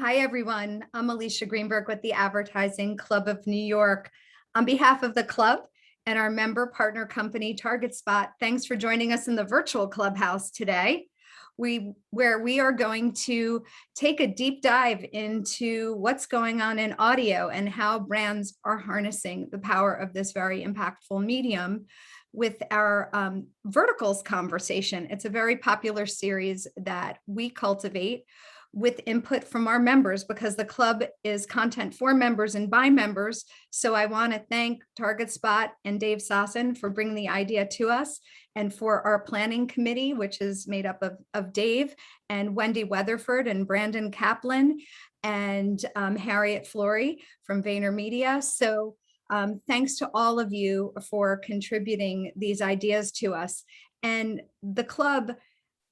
Hi, everyone. I'm Alicia Greenberg with the Advertising Club of New York. On behalf of the club and our member partner company, Target Spot, thanks for joining us in the virtual clubhouse today, where we are going to take a deep dive into what's going on in audio and how brands are harnessing the power of this very impactful medium with our verticals conversation. It's a very popular series that we cultivate with input from our members, because the club is content for members and by members. So I want to thank Target Spot and Dave Sossin for bringing the idea to us, and for our planning committee, which is made up of Dave and Wendy Weatherford and Brandon Kaplan and Harriet Flory from VaynerMedia. So thanks to all of you for contributing these ideas to us. And the club,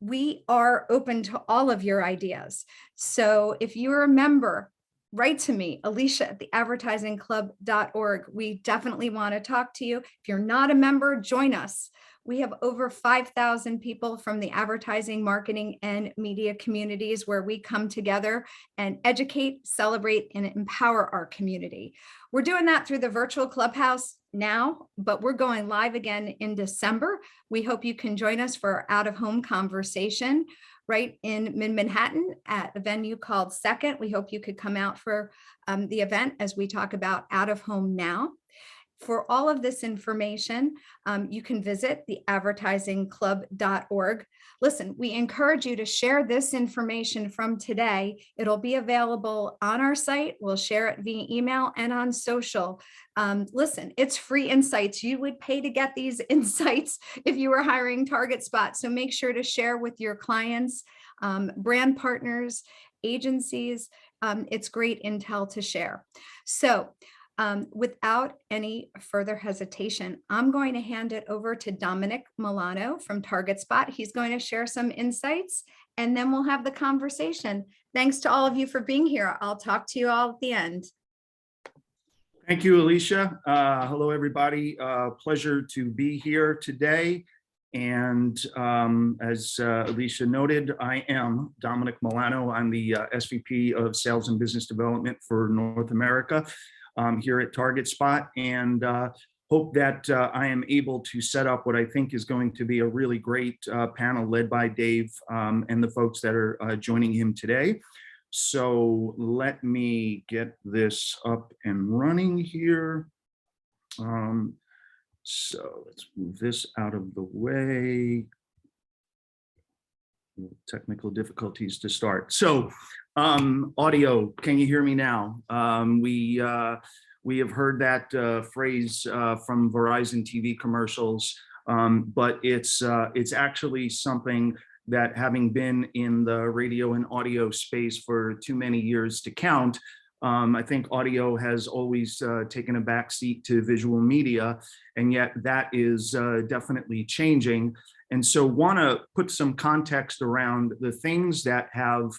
we are open to all of your ideas. So if you're a member, write to me, Alicia at theadvertisingclub.org. We definitely want to talk to you. If you're not a member, join us. We have over 5,000 people from the advertising, marketing, and media communities where we come together and educate, celebrate, and empower our community. We're doing that through the virtual clubhouse now, but we're going live again in December. We hope you can join us for our out-of-home conversation right in Manhattan at a venue called Second. We hope you could come out for the event as we talk about out-of-home now. For all of this information, you can visit theadvertisingclub.org. Listen, we encourage you to share this information from today. It'll be available on our site. We'll share it via email and on social. Listen, it's free insights. You would pay to get these insights if you were hiring Target Spot. So make sure to share with your clients, brand partners, agencies. It's great intel to share. So without any further hesitation, I'm going to hand it over to Dominic Milano from Target Spot. He's going to share some insights, and then we'll have the conversation. Thanks to all of you for being here. I'll talk to you all at the end. Thank you, Alicia. Hello, everybody. Pleasure to be here today. And as Alicia noted, I am Dominic Milano. I'm the SVP of Sales and Business Development for North America here at Target Spot, and hope that I am able to set up what I think is going to be a really great panel led by Dave and the folks that are joining him today. So let me get this up and running here. So let's move this out of the way. Technical difficulties to start. So audio, can you hear me now? We have heard that phrase from Verizon TV commercials, but it's actually something that, having been in the radio and audio space for too many years to count, I think audio has always taken a backseat to visual media, and yet that is definitely changing. And so want to put some context around the things that have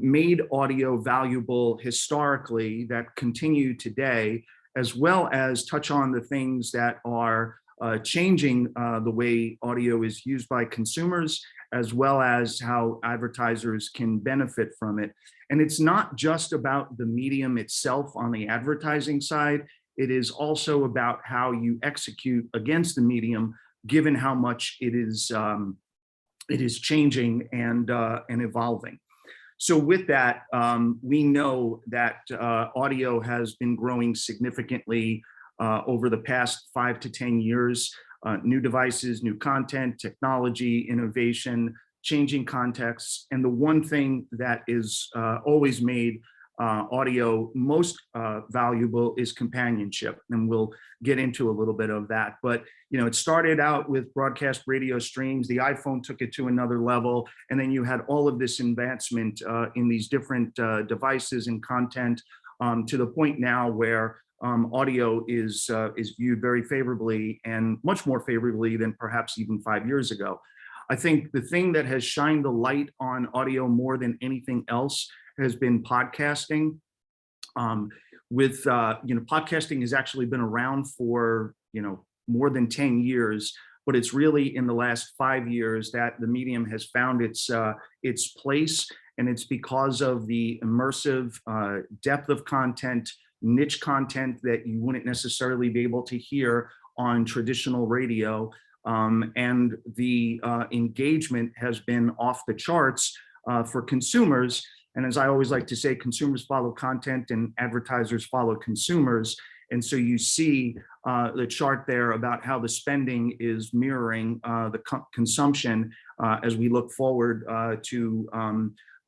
made audio valuable historically that continue today, as well as touch on the things that are changing the way audio is used by consumers, as well as how advertisers can benefit from it. And it's not just about the medium itself on the advertising side. It is also about how you execute against the medium, given how much it is changing and evolving. So with that, we know that audio has been growing significantly over the past 5 to 10 years. New devices, new content, technology, innovation, changing contexts. And the one thing that is always made audio most valuable is companionship. And we'll get into a little bit of that. But it started out with broadcast radio streams. The iPhone took it to another level. And then you had all of this advancement in these different devices and content to the point now where audio is viewed very favorably, and much more favorably than perhaps even 5 years ago. I think the thing that has shined the light on audio more than anything else has been podcasting. Podcasting has actually been around for more than 10 years, but it's really in the last 5 years that the medium has found its place And it's because of the immersive depth of content, niche content that you wouldn't necessarily be able to hear on traditional radio. And the engagement has been off the charts for consumers. And as I always like to say, consumers follow content and advertisers follow consumers. And so you see the chart there about how the spending is mirroring the consumption as we look forward to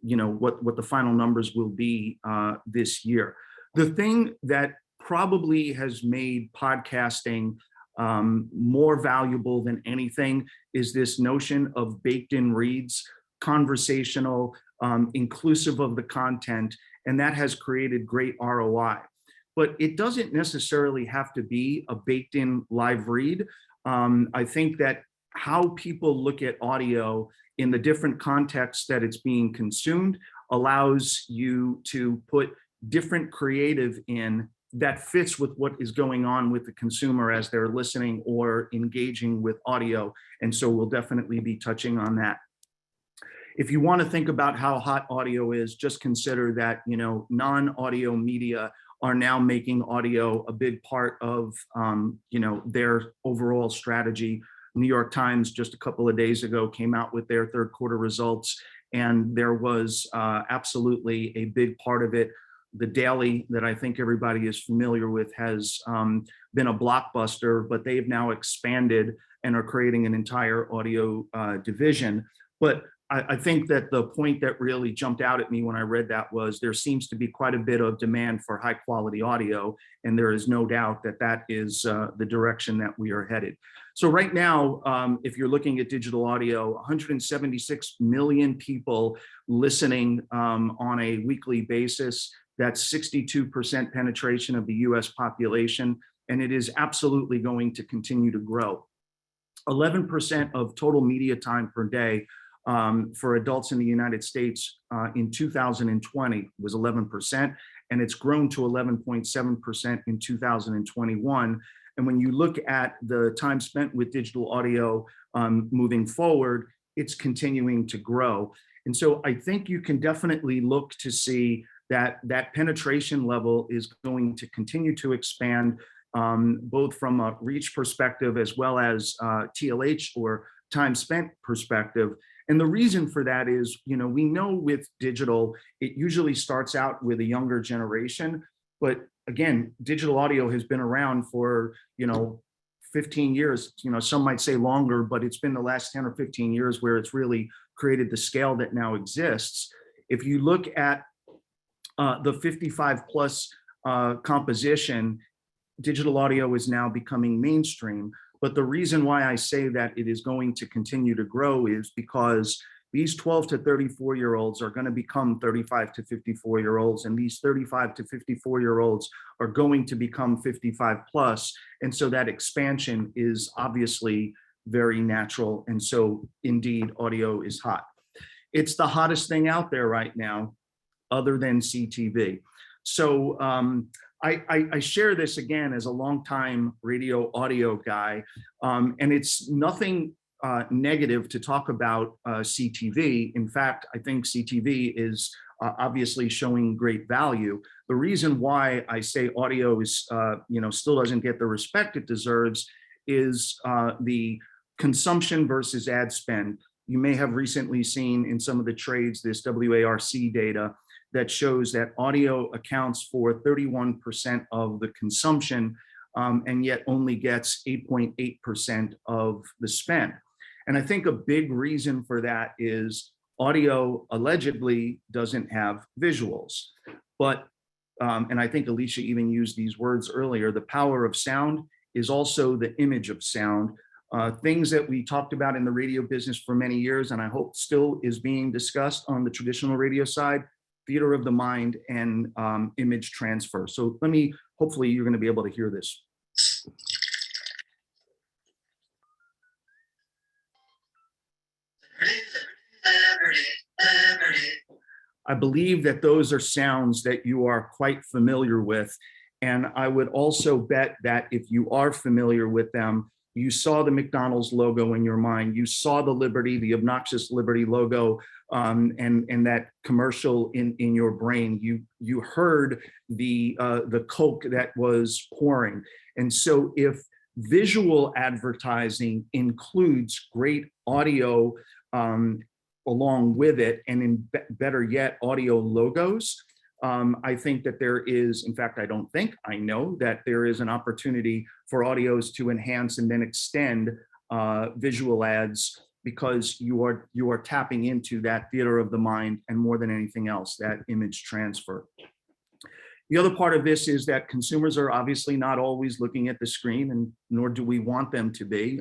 what the final numbers will be this year. The thing that probably has made podcasting more valuable than anything is this notion of baked-in reads, conversational, inclusive of the content, and that has created great ROI. But it doesn't necessarily have to be a baked-in live read. I think that how people look at audio in the different contexts that it's being consumed allows you to put different creative in that fits with what is going on with the consumer as they're listening or engaging with audio. And so we'll definitely be touching on that. If you want to think about how hot audio is, just consider that, non-audio media are now making audio a big part of, their overall strategy. New York Times just a couple of days ago came out with their third quarter results, and there was absolutely a big part of it. The Daily, that I think everybody is familiar with, has been a blockbuster, but they've now expanded and are creating an entire audio division. But I think that the point that really jumped out at me when I read that was there seems to be quite a bit of demand for high quality audio, and there is no doubt that that is the direction that we are headed. So right now, if you're looking at digital audio, 176 million people listening on a weekly basis. That's 62% penetration of the US population, and it is absolutely going to continue to grow. 11% of total media time per day for adults in the United States in 2020 was 11%, and it's grown to 11.7% in 2021. And when you look at the time spent with digital audio moving forward, it's continuing to grow. And so I think you can definitely look to see that penetration level is going to continue to expand, both from a reach perspective as well as TLH or time spent perspective. And the reason for that is, we know with digital, it usually starts out with a younger generation. But again, digital audio has been around for, 15 years, some might say longer, but it's been the last 10 or 15 years where it's really created the scale that now exists. If you look at the 55 plus composition, digital audio is now becoming mainstream. But the reason why I say that it is going to continue to grow is because these 12 to 34-year-olds are going to become 35 to 54-year-olds, and these 35 to 54-year-olds are going to become 55 plus. And so that expansion is obviously very natural. And so indeed, audio is hot. It's the hottest thing out there right now, other than CTV. So I share this again as a longtime radio audio guy, and it's nothing negative to talk about CTV. In fact, I think CTV is obviously showing great value. The reason why I say audio is, still doesn't get the respect it deserves is the consumption versus ad spend. You may have recently seen in some of the trades this WARC data that shows that audio accounts for 31% of the consumption, and yet only gets 8.8% of the spend. And I think a big reason for that is audio allegedly doesn't have visuals. But, and I think Alicia even used these words earlier, the power of sound is also the image of sound. Things that we talked about in the radio business for many years, and I hope still is being discussed on the traditional radio side, theater of the mind and image transfer. So hopefully you're going to be able to hear this. I believe that those are sounds that you are quite familiar with. And I would also bet that if you are familiar with them, You saw the McDonald's logo in your mind. You saw the Liberty, the obnoxious Liberty logo, and that commercial in your brain. You heard the Coke that was pouring. And so if visual advertising includes great audio along with it, and better yet, audio logos, I think that there is, in fact, I know that there is an opportunity for audios to enhance and then extend visual ads, because you are tapping into that theater of the mind, and more than anything else, that image transfer. The other part of this is that consumers are obviously not always looking at the screen, and nor do we want them to be.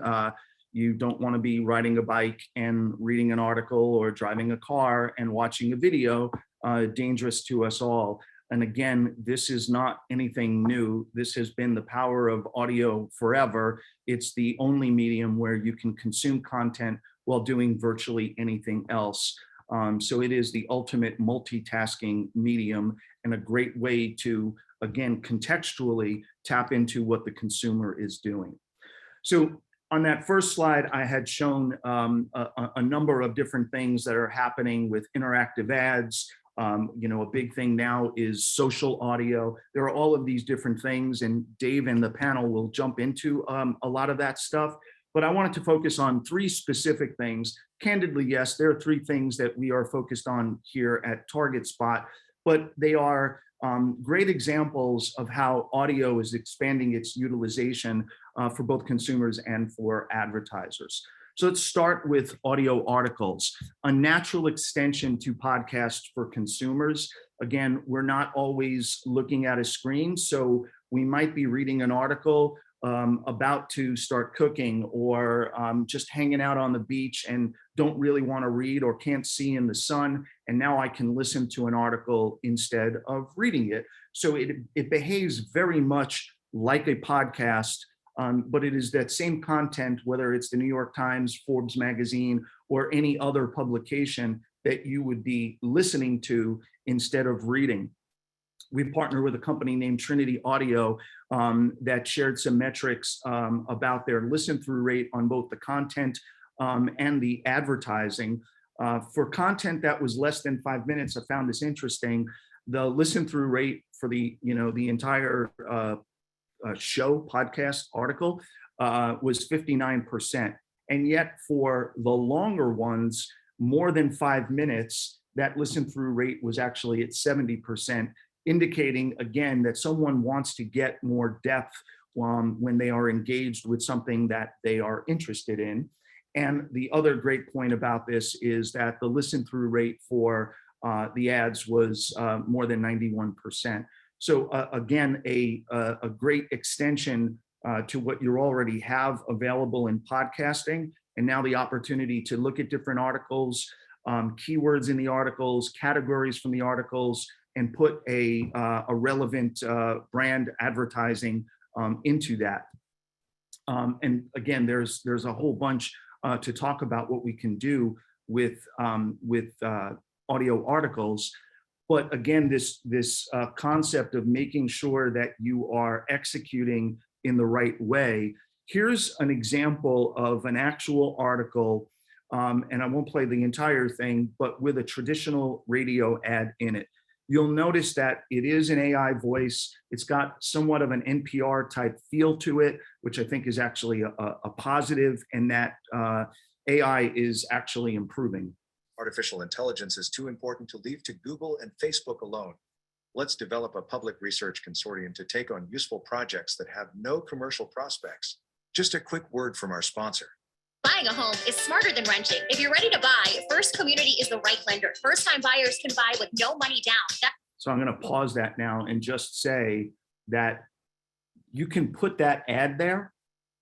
You don't want to be riding a bike and reading an article, or driving a car and watching a video. Dangerous to us all. And again, this is not anything new. This has been the power of audio forever. It's the only medium where you can consume content while doing virtually anything else. So it is the ultimate multitasking medium, and a great way to, again, contextually tap into what the consumer is doing. So on that first slide, I had shown a number of different things that are happening with interactive ads. A big thing now is social audio. There are all of these different things, and Dave and the panel will jump into a lot of that stuff. But I wanted to focus on three specific things. Candidly, yes, there are three things that we are focused on here at Target Spot, but they are great examples of how audio is expanding its utilization for both consumers and for advertisers. So let's start with audio articles, a natural extension to podcasts for consumers. Again, we're not always looking at a screen, so we might be reading an article about to start cooking, or just hanging out on the beach and don't really want to read or can't see in the sun. And now I can listen to an article instead of reading it. So it behaves very much like a podcast, but it is that same content, whether it's the New York Times, Forbes magazine, or any other publication that you would be listening to instead of reading. We partner with a company named Trinity Audio that shared some metrics about their listen-through rate on both the content and the advertising. For content that was less than 5 minutes, I found this interesting. The listen-through rate for the entire show, podcast, article was 59%. And yet for the longer ones, more than 5 minutes, that listen-through rate was actually at 70%. Indicating, again, that someone wants to get more depth when they are engaged with something that they are interested in. And the other great point about this is that the listen-through rate for the ads was more than 91%. So again, a great extension to what you already have available in podcasting, and now the opportunity to look at different articles, keywords in the articles, categories from the articles, and put a relevant brand advertising into that. And again, there's a whole bunch to talk about what we can do with audio articles. But again, this concept of making sure that you are executing in the right way. Here's an example of an actual article, and I won't play the entire thing, but with a traditional radio ad in it. You'll notice that it is an AI voice. It's got somewhat of an NPR type feel to it, which I think is actually a positive, and that AI is actually improving. Artificial intelligence is too important to leave to Google and Facebook alone. Let's develop a public research consortium to take on useful projects that have no commercial prospects. Just a quick word from our sponsor. Buying a home is smarter than renting. If you're ready to buy, First Community is the right lender. First-time buyers can buy with no money down. So I'm going to pause that now and just say that you can put that ad there,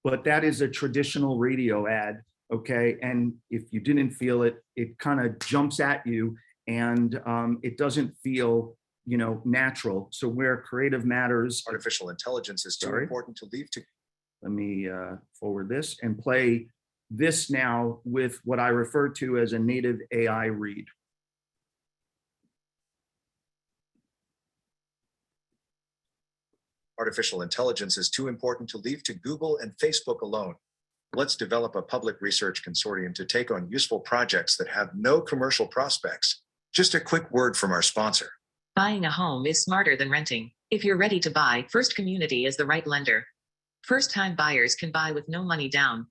but that is a traditional radio ad, okay? And if you didn't feel it, it kind of jumps at you, and it doesn't feel, natural. So where creative matters. Artificial intelligence is too important to leave to. Let me forward this and play this now with what I refer to as a native AI read. Artificial intelligence is too important to leave to Google and Facebook alone. Let's develop a public research consortium to take on useful projects that have no commercial prospects. Just a quick word from our sponsor. Buying a home is smarter than renting. If you're ready to buy, First Community is the right lender. First-time buyers can buy with no money down.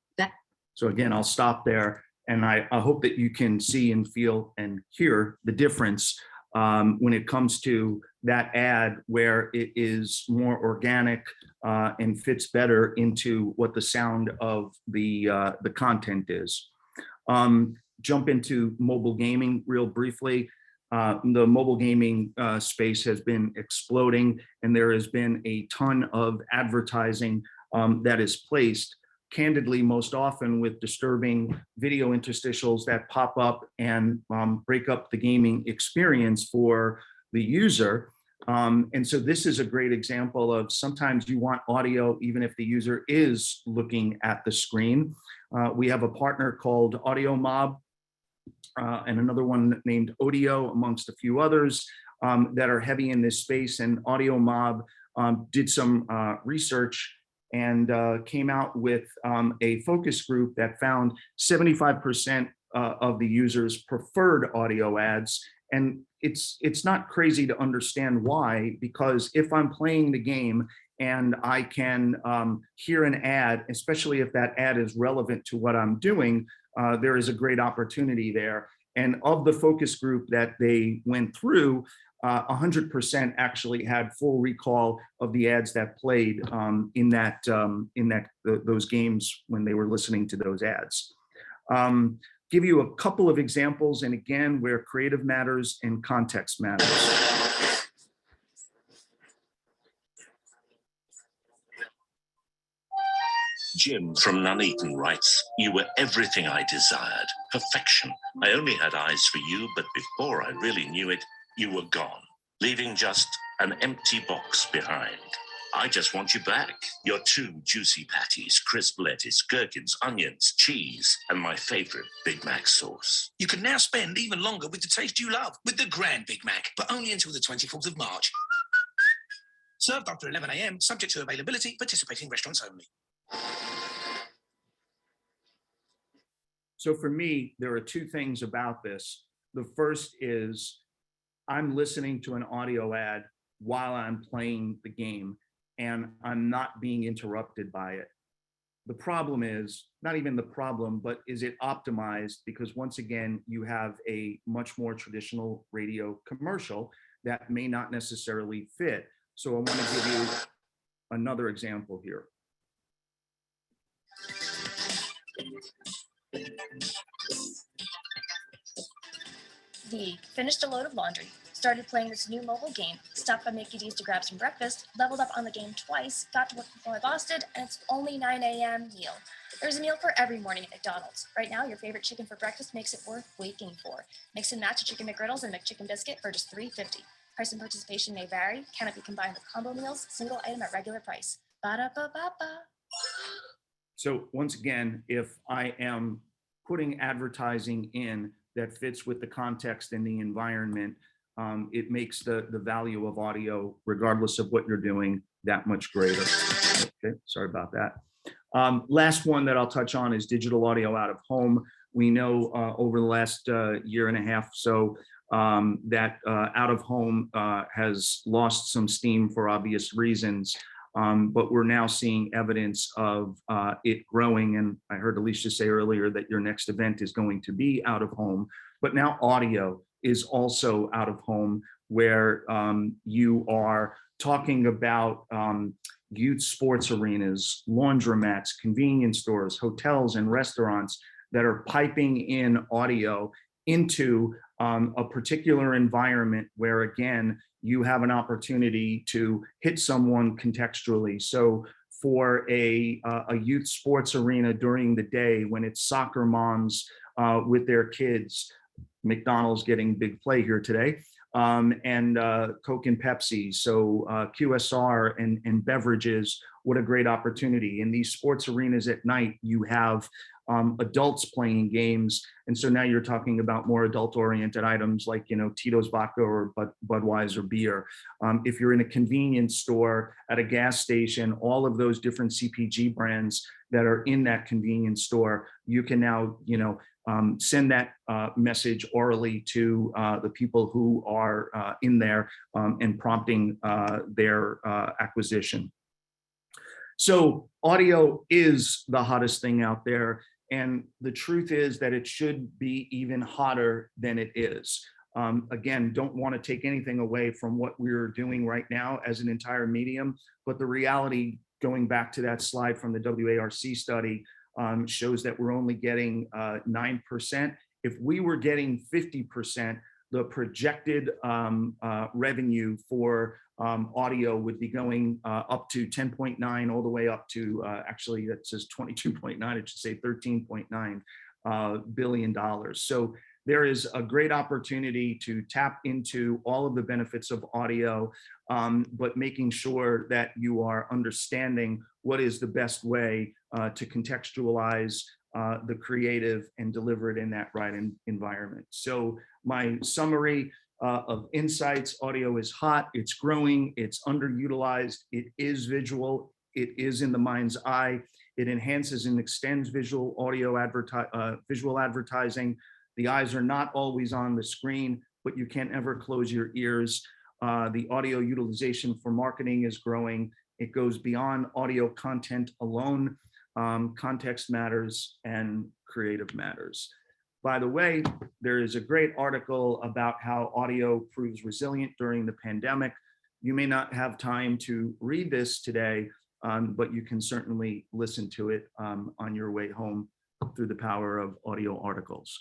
So again, I'll stop there, and I hope that you can see and feel and hear the difference when it comes to that ad, where it is more organic and fits better into what the sound of the content is. Jump into mobile gaming real briefly. The mobile gaming space has been exploding, and there has been a ton of advertising that is placed, candidly, most often with disturbing video interstitials that pop up and break up the gaming experience for the user. And so this is a great example of sometimes you want audio even if the user is looking at the screen. We have a partner called Audio Mob and another one named Odeo, amongst a few others that are heavy in this space. And Audio Mob did some research and came out with a focus group that found 75% of the users preferred audio ads. And it's not crazy to understand why, because if I'm playing the game and I can hear an ad, especially if that ad is relevant to what I'm doing, there is a great opportunity there. And of the focus group that they went through, 100% actually had full recall of the ads that played in those games when they were listening to those ads. Give you a couple of examples, and again, where creative matters and context matters. Jim from Nuneaton writes, "You were everything I desired, perfection. I only had eyes for you, but before I really knew it, you were gone, leaving just an empty box behind. I just want you back. Your 2 juicy patties, crisp lettuce, gherkins, onions, cheese, and my favorite Big Mac sauce." You can now spend even longer with the taste you love with the Grand Big Mac, but only until the 24th of March. Served after 11 a.m, subject to availability, participating restaurants only. So for me, there are 2 things about this. The first is I'm listening to an audio ad while I'm playing the game, and I'm not being interrupted by it. The problem is, not even the problem, but is it optimized? Because once again, you have a much more traditional radio commercial that may not necessarily fit. So I want to give you another example here. V finished a load of laundry, started playing this new mobile game, stopped by Mickey D's to grab some breakfast, leveled up on the game twice, got to work before my boss did, and it's only 9 a.m. meal. There's a meal for every morning at McDonald's. Right now, your favorite chicken for breakfast makes it worth waking for. Mix and match a chicken McGriddles and McChicken biscuit for just $3.50. Price and participation may vary, cannot be combined with combo meals, single item at regular price. Ba-da-ba-ba-ba. So once again, if I am putting advertising in that fits with the context and the environment, it makes the value of audio, regardless of what you're doing, that much greater. Okay, sorry about that. Last one that I'll touch on is digital audio out of home. We know over the last year and a half so that out of home has lost some steam for obvious reasons. But we're now seeing evidence of it growing. And I heard Alicia say earlier that your next event is going to be out of home, but now audio is also out of home, where you are talking about youth sports arenas, laundromats, convenience stores, hotels, and restaurants that are piping in audio into a particular environment where, again, you have an opportunity to hit someone contextually. So for a youth sports arena during the day, when it's soccer moms with their kids, McDonald's getting big play here today, and Coke and Pepsi. So QSR and beverages, what a great opportunity. In these sports arenas at night, you have adults playing games. And so now you're talking about more adult oriented items like, Tito's vodka or Budweiser beer. If you're in a convenience store, at a gas station, all of those different CPG brands that are in that convenience store, you can now, send that message orally to the people who are in there and prompting their acquisition. So audio is the hottest thing out there. And the truth is that it should be even hotter than it is. Again, don't want to take anything away from what we're doing right now as an entire medium, but the reality, going back to that slide from the WARC study, shows that we're only getting 9%. If we were getting 50%, the projected revenue for audio would be going up to 10.9 all the way up to, actually that says 22.9, it should say $13.9 billion. So there is a great opportunity to tap into all of the benefits of audio, but making sure that you are understanding what is the best way to contextualize the creative and deliver it in that right environment. So my summary of insights: audio is hot, it's growing, it's underutilized, it is visual, it is in the mind's eye, it enhances and extends visual advertising. The eyes are not always on the screen, but you can't ever close your ears. The audio utilization for marketing is growing. It goes beyond audio content alone. Context matters and creative matters. By the way, there is a great article about how audio proves resilient during the pandemic. You may not have time to read this today, but you can certainly listen to it on your way home through the power of audio articles.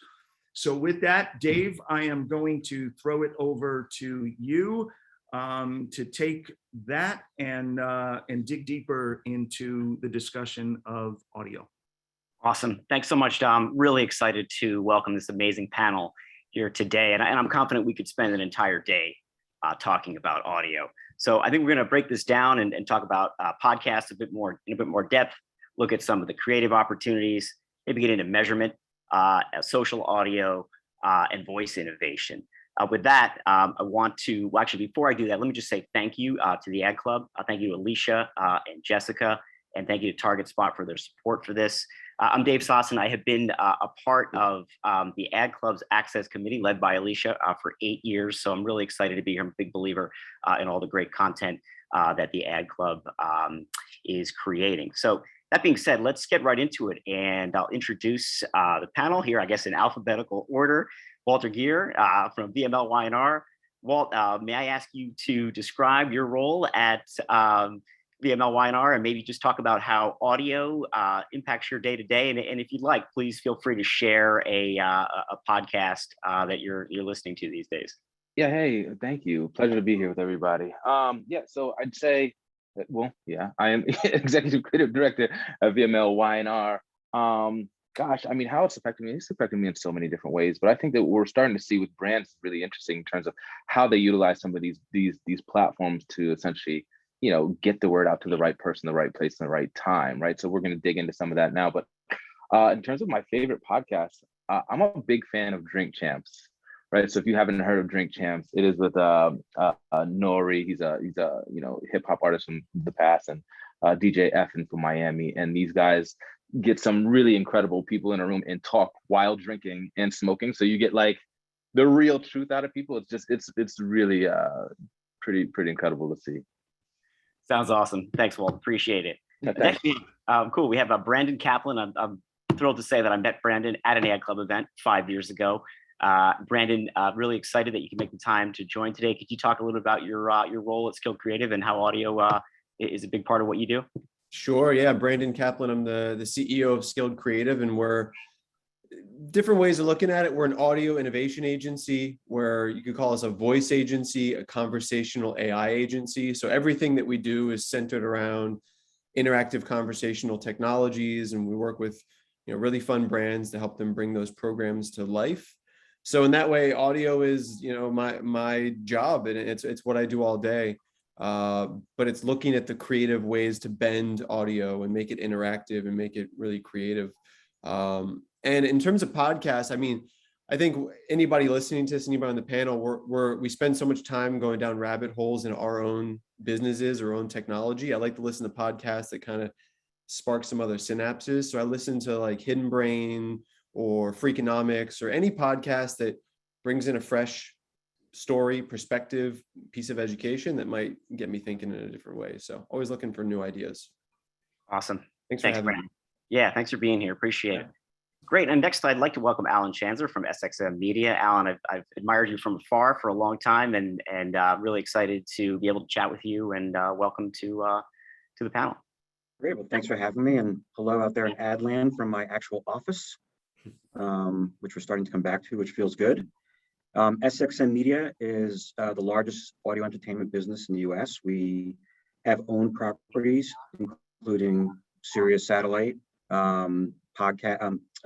So with that, Dave, I am going to throw it over to you to take that and dig deeper into the discussion of audio. Awesome. Thanks so much, Dom. Really excited to welcome this amazing panel here today. And I'm confident we could spend an entire day talking about audio. So I think we're going to break this down and talk about podcasts in a bit more depth, look at some of the creative opportunities, maybe get into measurement, social audio, and voice innovation. With that, I want to, well, actually, before I do that, let me just say thank you to the Ad Club. Thank you to Alicia and Jessica, and thank you to Target Spot for their support for this. I'm Dave Sossin. I have been a part of the Ad Club's Access Committee led by Alicia for 8 years. So I'm really excited to be here. I'm a big believer in all the great content that the Ad Club is creating. So that being said, let's get right into it. And I'll introduce the panel here, I guess, in alphabetical order. Walter Geer from VML-Y&R. Walt, may I ask you to describe your role at VML-Y&R and maybe just talk about how audio impacts your day-to-day. And if you'd like, please feel free to share a podcast that you're listening to these days. Yeah, hey, thank you. Pleasure to be here with everybody. Yeah, so I'd say that, well, yeah, I am executive creative director of VML-Y&R. Gosh, I mean, how it's affected me in so many different ways. But I think that what we're starting to see with brands is really interesting in terms of how they utilize some of these platforms to essentially, get the word out to the right person, the right place, and the right time, right? So we're going to dig into some of that now. But in terms of my favorite podcasts, I'm a big fan of Drink Champs, right? So if you haven't heard of Drink Champs, it is with Nori. He's a hip hop artist from the past, and DJ Effin from Miami. And these guys get some really incredible people in a room and talk while drinking and smoking. So you get like the real truth out of people. It's really pretty incredible to see. Sounds awesome. Thanks, Walt. Appreciate it. Yeah, thanks. Next, cool. We have Brandon Kaplan. I'm thrilled to say that I met Brandon at an Ad Club event 5 years ago. Brandon, really excited that you can make the time to join today. Could you talk a little bit about your role at Skilled Creative and how audio is a big part of what you do? Sure. Yeah. Brandon Kaplan. I'm the CEO of Skilled Creative, and we're different ways of looking at it. We're an audio innovation agency, where you could call us a voice agency, a conversational AI agency. So everything that we do is centered around interactive conversational technologies, and we work with really fun brands to help them bring those programs to life. So in that way, audio is my job, and it's what I do all day. But it's looking at the creative ways to bend audio and make it interactive and make it really creative. And in terms of podcasts, I mean, I think anybody listening to this, anybody on the panel, we spend so much time going down rabbit holes in our own businesses or own technology. I like to listen to podcasts that kind of spark some other synapses. So I listen to like Hidden Brain or Freakonomics or any podcast that brings in a fresh story, perspective, piece of education that might get me thinking in a different way. So always looking for new ideas. Awesome. Thanks for having me. Yeah, thanks for being here. Appreciate it. Great. And next, I'd like to welcome Alan Chanzer from SXM Media. Alan, I've admired you from afar for a long time, and really excited to be able to chat with you. And welcome to the panel. Great. Well, thanks for having me, and hello out there in Adland from my actual office, which we're starting to come back to, which feels good. SXM Media is the largest audio entertainment business in the U.S. We have owned properties, including Sirius Satellite,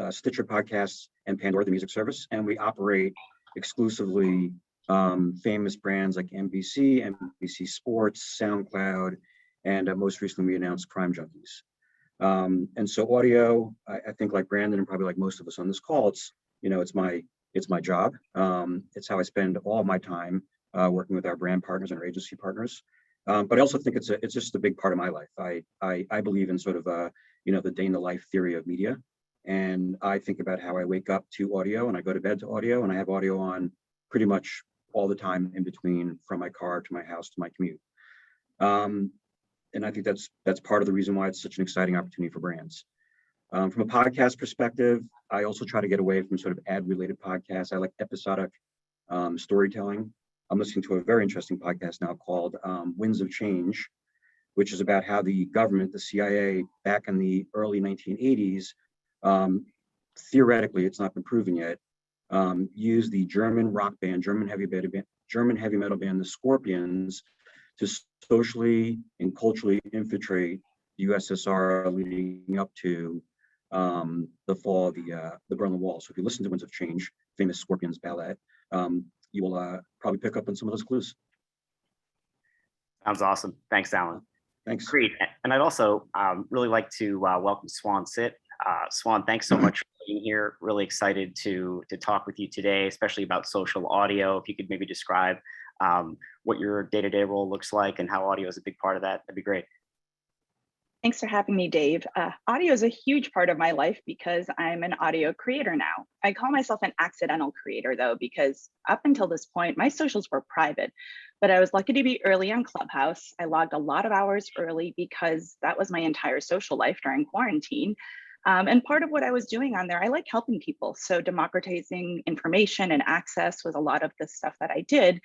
Stitcher Podcasts, and Pandora, the music service. And we operate exclusively famous brands like NBC, NBC Sports, SoundCloud, and most recently we announced Crime Junkies. And so audio, I think like Brandon and probably like most of us on this call, it's my job. It's how I spend all of my time working with our brand partners and our agency partners. But I also think it's just a big part of my life. I believe in sort of the day in the life theory of media, and I think about how I wake up to audio and I go to bed to audio, and I have audio on pretty much all the time in between, from my car to my house to my commute. And I think that's part of the reason why it's such an exciting opportunity for brands. From a podcast perspective, I also try to get away from sort of ad-related podcasts. I like episodic storytelling. I'm listening to a very interesting podcast now called Winds of Change, which is about how the government, the CIA, back in the early 1980s, theoretically, it's not been proven yet, used the German rock band, German heavy metal band, the Scorpions, to socially and culturally infiltrate the USSR leading up to the fall of the Berlin Wall. So if you listen to Winds of Change, famous Scorpions ballad, you will probably pick up on some of those clues. Sounds awesome. Thanks, Alan. Thanks. Great. And I'd also really like to welcome Swan Sit. Swan, thanks so much for being here. Really excited to talk with you today, especially about social audio. If you could maybe describe what your day-to-day role looks like and how audio is a big part of that, that'd be great. Thanks for having me, Dave. Audio is a huge part of my life because I'm an audio creator now. I call myself an accidental creator, though, because up until this point, my socials were private, but I was lucky to be early on Clubhouse. I logged a lot of hours early because that was my entire social life during quarantine. And part of what I was doing on there, I like helping people. So democratizing information and access was a lot of the stuff that I did.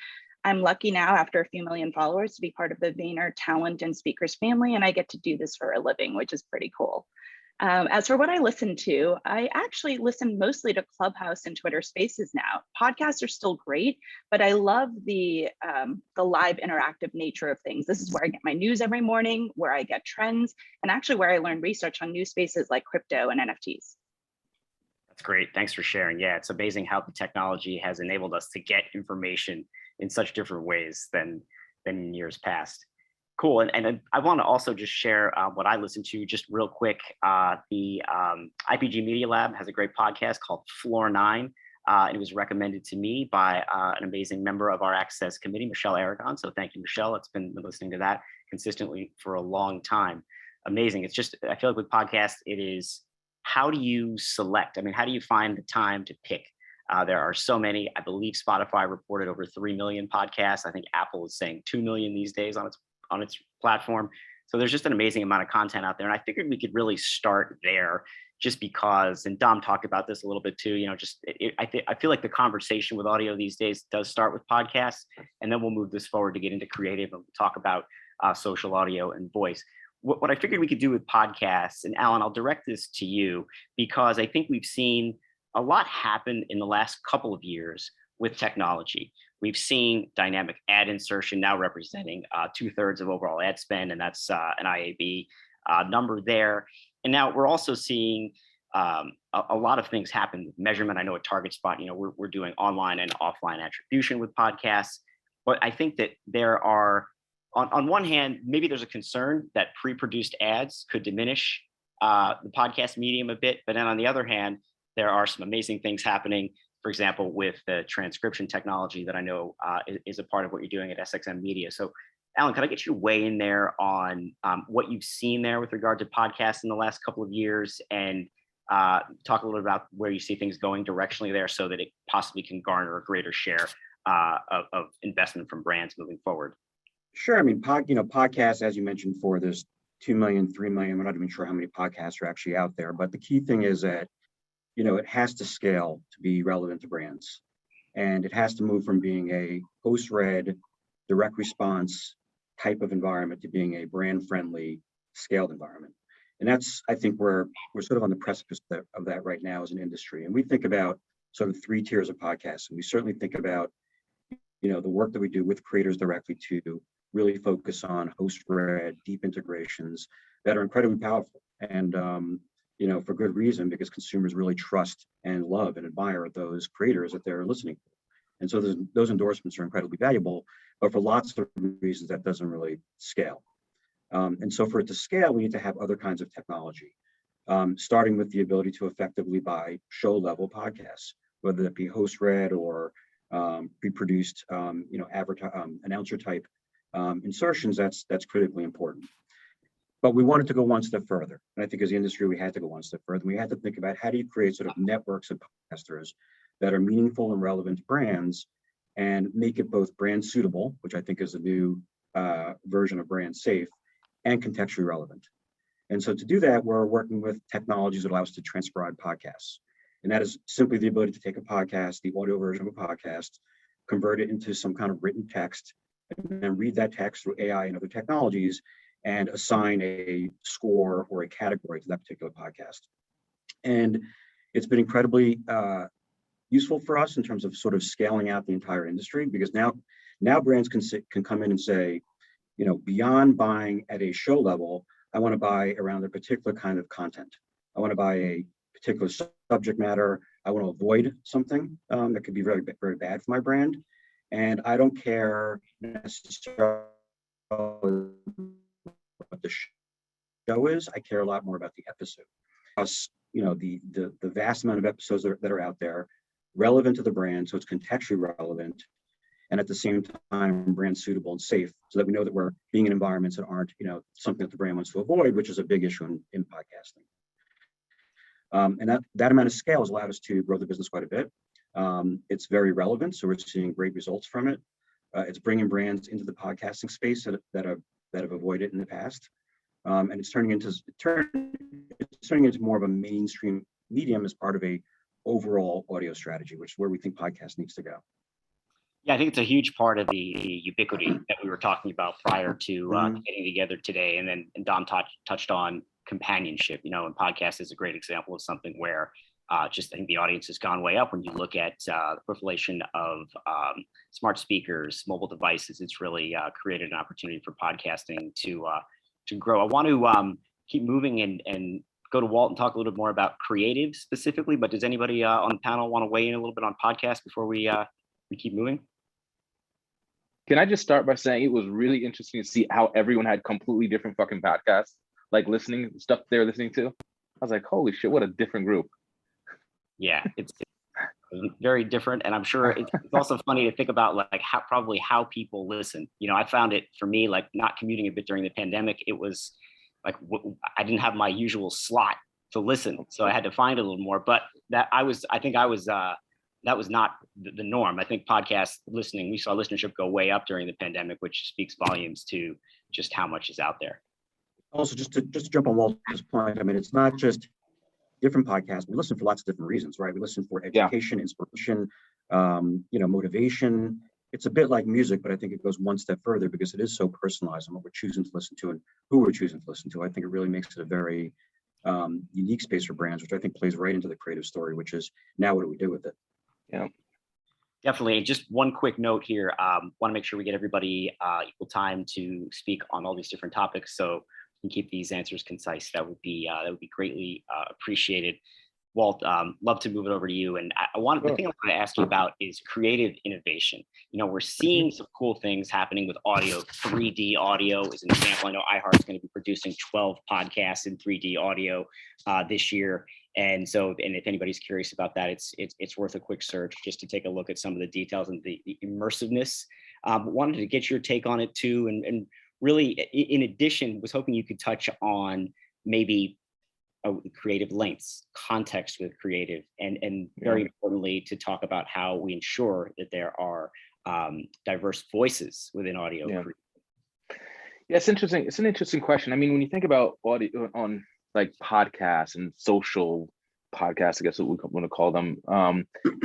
I'm lucky now, after a few million followers, to be part of the Vayner talent and speakers family, and I get to do this for a living, which is pretty cool. As for what I listen to, I actually listen mostly to Clubhouse and Twitter Spaces now. Podcasts are still great, but I love the live interactive nature of things. This is where I get my news every morning, where I get trends, and actually where I learn research on new spaces like crypto and NFTs. That's great. Thanks for sharing. Yeah, it's amazing how the technology has enabled us to get information in such different ways than in years past. Cool. And I want to also just share what I listen to just real quick. The IPG Media Lab has a great podcast called Floor 9. And it was recommended to me by an amazing member of our Access Committee, Michelle Aragon. So thank you, Michelle. It's been listening to that consistently for a long time. Amazing. It's just, I feel like with podcasts, it is, how do you select? I mean, how do you find the time to pick? There are so many. I believe Spotify reported over 3 million podcasts. I think Apple is saying 2 million these days on its platform. So there's just an amazing amount of content out there. And I figured we could really start there, just because, and Dom talked about this a little bit too, I feel like the conversation with audio these days does start with podcasts, and then we'll move this forward to get into creative and talk about social audio and voice. What I figured we could do with podcasts, and Alan, I'll direct this to you, because I think we've seen a lot happen in the last couple of years with technology. We've seen dynamic ad insertion now representing 2/3 of overall ad spend, and that's an IAB number there. And now we're also seeing a lot of things happen with measurement. I know at Target Spot, we're doing online and offline attribution with podcasts, but I think that there are, on one hand, maybe there's a concern that pre-produced ads could diminish the podcast medium a bit, but then on the other hand, there are some amazing things happening. For example, with the transcription technology that I know is a part of what you're doing at SXM Media. So, Alan, could I get you to weigh in there on what you've seen there with regard to podcasts in the last couple of years, and talk a little about where you see things going directionally there, so that it possibly can garner a greater share of investment from brands moving forward? Sure. I mean, podcasts, as you mentioned, for there's 2 million, 3 million. We're not even sure how many podcasts are actually out there. But the key thing is that, it has to scale to be relevant to brands. And it has to move from being a host-read, direct response type of environment to being a brand-friendly, scaled environment. And that's, I think, where we're sort of on the precipice of that right now as an industry. And we think about sort of 3 tiers of podcasts. And we certainly think about, the work that we do with creators directly to really focus on host-read, deep integrations that are incredibly powerful. And, for good reason, because consumers really trust and love and admire those creators that they're listening to. And so those endorsements are incredibly valuable, but for lots of reasons that doesn't really scale. And so for it to scale, we need to have other kinds of technology, starting with the ability to effectively buy show-level podcasts, whether that be host-read or pre-produced, announcer-type insertions. That's critically important. But we wanted to go one step further. And I think as the industry, we had to go one step further. We had to think about how do you create sort of networks of podcasters that are meaningful and relevant to brands and make it both brand suitable, which I think is a new version of brand safe, and contextually relevant. And so to do that, we're working with technologies that allow us to transcribe podcasts. And that is simply the ability to take a podcast, the audio version of a podcast, convert it into some kind of written text, and then read that text through AI and other technologies and assign a score or a category to that particular podcast. And it's been incredibly useful for us in terms of sort of scaling out the entire industry, because now brands can come in and say, beyond buying at a show level, I want to buy around a particular kind of content. I want to buy a particular subject matter. I want to avoid something that could be very, very bad for my brand. And I don't care necessarily what the show is. I care a lot more about the episode. Plus, the vast amount of episodes that are out there, relevant to the brand, so it's contextually relevant, and at the same time brand suitable and safe, so that we know that we're being in environments that aren't, something that the brand wants to avoid, which is a big issue in podcasting. And that amount of scale has allowed us to grow the business quite a bit. It's very relevant, so we're seeing great results from it. It's bringing brands into the podcasting space that have avoided in the past, and it's turning into more of a mainstream medium as part of a overall audio strategy, which is where we think podcast needs to go. Yeah, I think it's a huge part of the ubiquity that we were talking about prior to getting together today. And then Dom touched on companionship, and podcast is a great example of something where I think the audience has gone way up when you look at the proliferation of smart speakers, mobile devices. It's really created an opportunity for podcasting to grow. I want to keep moving and go to Walt and talk a little bit more about creative specifically, but does anybody on the panel want to weigh in a little bit on podcasts before we keep moving? Can I just start by saying it was really interesting to see how everyone had completely different fucking podcasts, like listening stuff they're listening to. I was like, holy shit, what a different group. Yeah, it's very different. And I'm sure it's also funny to think about like how people listen. I found it for me, like not commuting a bit during the pandemic, it was like, I didn't have my usual slot to listen. So I had to find a little more, but that was not the norm. I think podcast listening, we saw listenership go way up during the pandemic, which speaks volumes to just how much is out there. Also, just to jump on Walter's point, I mean, it's not just different podcasts. We listen for lots of different reasons, right? We listen for education, inspiration, motivation. It's a bit like music, but I think it goes one step further because it is so personalized on what we're choosing to listen to and who we're choosing to listen to. I think it really makes it a very unique space for brands, which I think plays right into the creative story, which is now what do we do with it? Yeah. Definitely. Just one quick note here. Want to make sure we get everybody equal time to speak on all these different topics. So we can keep these answers concise. That would be greatly appreciated. Walt, love to move it over to you. And the thing I want to ask you about is creative innovation. You know, we're seeing some cool things happening with audio. 3D audio is an example. I know iHeart's going to be producing 12 podcasts in 3D audio this year. And so, and if anybody's curious about that, it's worth a quick search just to take a look at some of the details and the immersiveness. Wanted to get your take on it too. And really, in addition, was hoping you could touch on maybe creative lengths, context with creative, and very importantly, to talk about how we ensure that there are diverse voices within audio. Yeah, it's interesting. It's an interesting question. I mean, when you think about audio on like podcasts and social podcasts, I guess what we want to call them.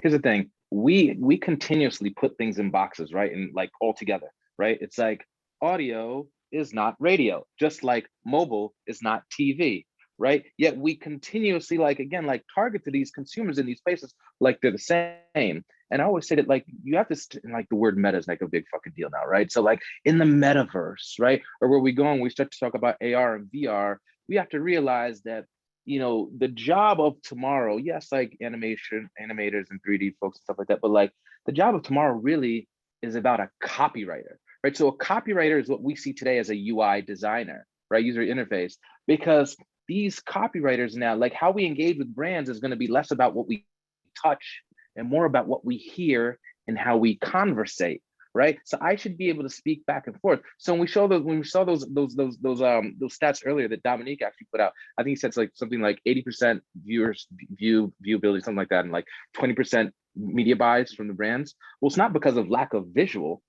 Here's the thing: we continuously put things in boxes, right? And like all together, right? It's like audio is not radio, just like mobile is not TV, right? Yet we continuously, like, again, like target to these consumers in these spaces like they're the same. And I always say that, like, you have to, like, the word meta is like a big fucking deal now, right? So like in the metaverse, right? Or where we go and we start to talk about AR and VR, we have to realize that, you know, the job of tomorrow, yes, like animators and 3D folks and stuff like that, but like the job of tomorrow really is about a copywriter, right? So a copywriter is what we see today as a UI designer, right? User interface, because these copywriters now, like how we engage with brands is going to be less about what we touch and more about what we hear and how we conversate, right? So I should be able to speak back and forth. So when we saw those stats earlier that Dominique actually put out, I think he said like something like 80% viewability, something like that, and like 20% media buys from the brands. Well, it's not because of lack of visual,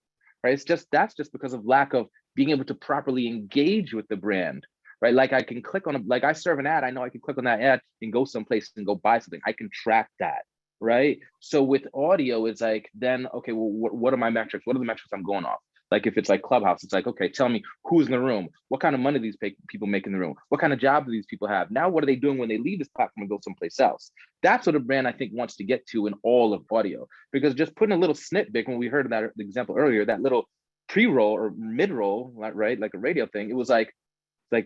right? That's just because of lack of being able to properly engage with the brand. Right, like I can click on like I serve an ad. I know I can click on that ad and go someplace and go buy something. I can track that, right? So with audio, it's like then okay, well, what are my metrics? What are the metrics I'm going off? Like if it's like Clubhouse, it's like okay, tell me who's in the room, what kind of money these people make in the room, what kind of job do these people have? Now, what are they doing when they leave this platform and go someplace else? That's what a brand I think wants to get to in all of audio, because just putting a little snippet when we heard of that example earlier, that little pre-roll or mid-roll, right, like a radio thing, it was like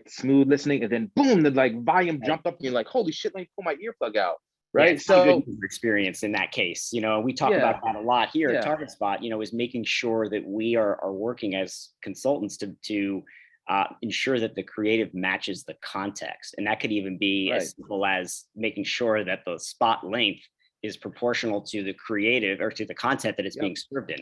smooth listening, and then boom, the like volume jumped up and you're like, holy shit, let me pull my earplug out, right? Yeah, so good user experience in that case. You know, we talk about that a lot here at Target Spot, you know, is making sure that we are working as consultants to ensure that the creative matches the context. And that could even be as simple as making sure that the spot length is proportional to the creative or to the content that it's being served in.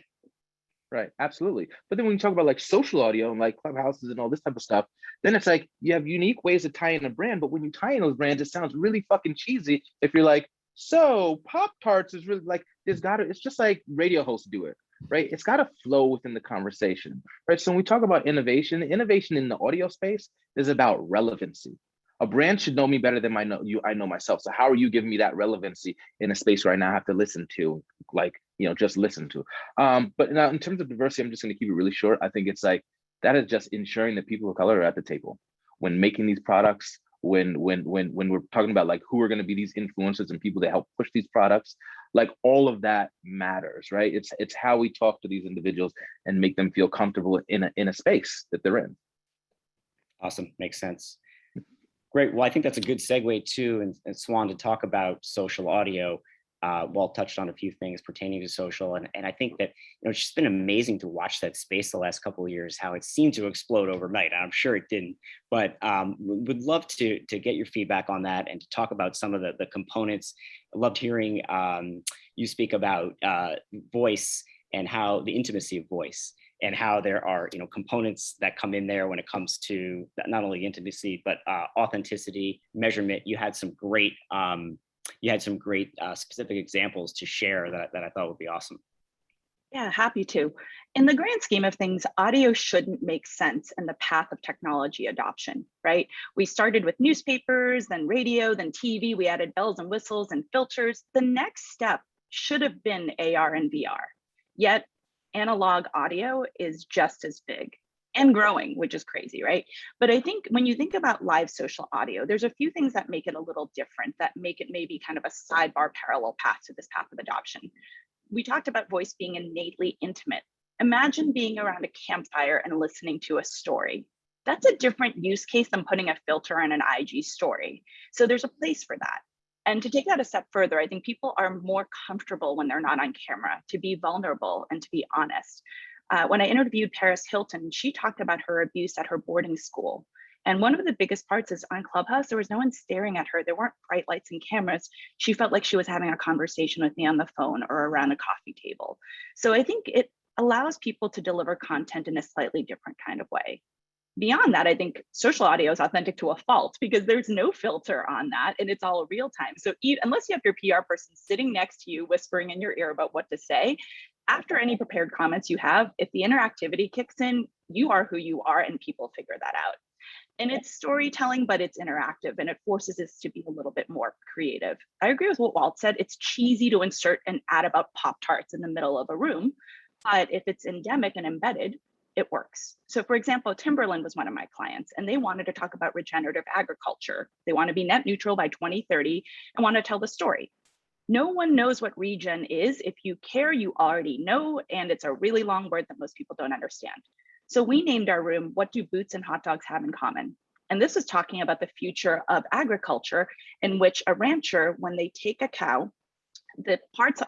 Right, absolutely. But then when you talk about like social audio and like Clubhouses and all this type of stuff, then it's like you have unique ways to tie in a brand. But when you tie in those brands, it sounds really fucking cheesy. If you're like, so Pop-Tarts is really like, it's just like radio hosts do it, right? It's got to flow within the conversation, right? So when we talk about innovation in the audio space is about relevancy. A brand should know me better than I know myself. So how are you giving me that relevancy in a space where I now have to listen to, like, you know, just listen to? But now in terms of diversity, I'm just going to keep it really short. I think it's like, that is just ensuring that people of color are at the table when making these products, when we're talking about like who are going to be these influencers and people that help push these products, like all of that matters, right? It's how we talk to these individuals and make them feel comfortable in a space that they're in. Awesome, makes sense. Great. Well, I think that's a good segue too, and Swan, to talk about social audio. Walt touched on a few things pertaining to social, and I think that, you know, it's just been amazing to watch that space the last couple of years, how it seemed to explode overnight. I'm sure it didn't, but would love to get your feedback on that and to talk about some of the components. I loved hearing you speak about voice and how the intimacy of voice, and how there are, you know, components that come in there when it comes to not only intimacy, but authenticity, measurement. You had some great specific examples to share that I thought would be awesome. Yeah, happy to. In the grand scheme of things, audio shouldn't make sense in the path of technology adoption, right? We started with newspapers, then radio, then TV. We added bells and whistles and filters. The next step should have been AR and VR. Yet analog audio is just as big and growing, which is crazy, right? But I think when you think about live social audio, there's a few things that make it a little different, that make it maybe kind of a sidebar parallel path to this path of adoption. We talked about voice being innately intimate. Imagine being around a campfire and listening to a story. That's a different use case than putting a filter on an IG story. So there's a place for that. And to take that a step further, I think people are more comfortable when they're not on camera to be vulnerable and to be honest. When I interviewed Paris Hilton, she talked about her abuse at her boarding school. And one of the biggest parts is on Clubhouse, there was no one staring at her. There weren't bright lights and cameras. She felt like she was having a conversation with me on the phone or around a coffee table. So I think it allows people to deliver content in a slightly different kind of way. Beyond that, I think social audio is authentic to a fault because there's no filter on that and it's all real time. So unless you have your PR person sitting next to you whispering in your ear about what to say, after any prepared comments you have, if the interactivity kicks in, you are who you are and people figure that out. And it's storytelling, but it's interactive and it forces us to be a little bit more creative. I agree with what Walt said. It's cheesy to insert an ad about Pop-Tarts in the middle of a room, but if it's endemic and embedded, it works. So for example, Timberland was one of my clients and they wanted to talk about regenerative agriculture. They want to be net neutral by 2030 and want to tell the story. No one knows what regen is. If you care, you already know, and it's a really long word that most people don't understand. So we named our room, What Do Boots and Hot Dogs Have in Common? And this is talking about the future of agriculture in which a rancher, when they take a cow,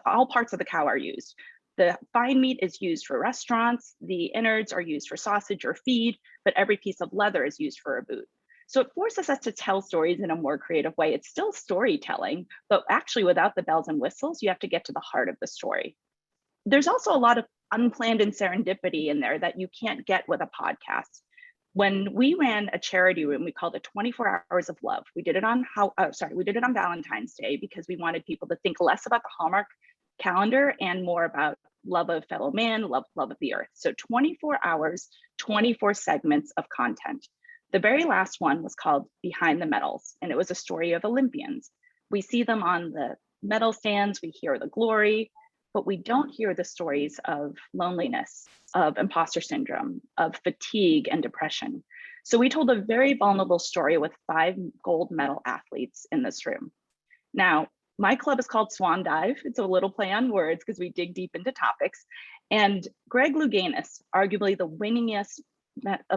all parts of the cow are used. The fine meat is used for restaurants, the innards are used for sausage or feed, but every piece of leather is used for a boot. So it forces us to tell stories in a more creative way. It's still storytelling, but actually without the bells and whistles, you have to get to the heart of the story. There's also a lot of unplanned and serendipity in there that you can't get with a podcast. When we ran a charity room, we called it 24 Hours of Love. We did it on Valentine's Day because we wanted people to think less about the Hallmark calendar and more about love of fellow man, love of the earth. So 24 hours, 24 segments of content. The very last one was called Behind the Medals, and it was a story of Olympians. We see them on the medal stands, we hear the glory, but we don't hear the stories of loneliness, of imposter syndrome, of fatigue and depression. So we told a very vulnerable story with 5 gold medal athletes in this room. Now, my club is called Swan Dive. It's a little play on words because we dig deep into topics. And Greg Louganis, arguably the winningest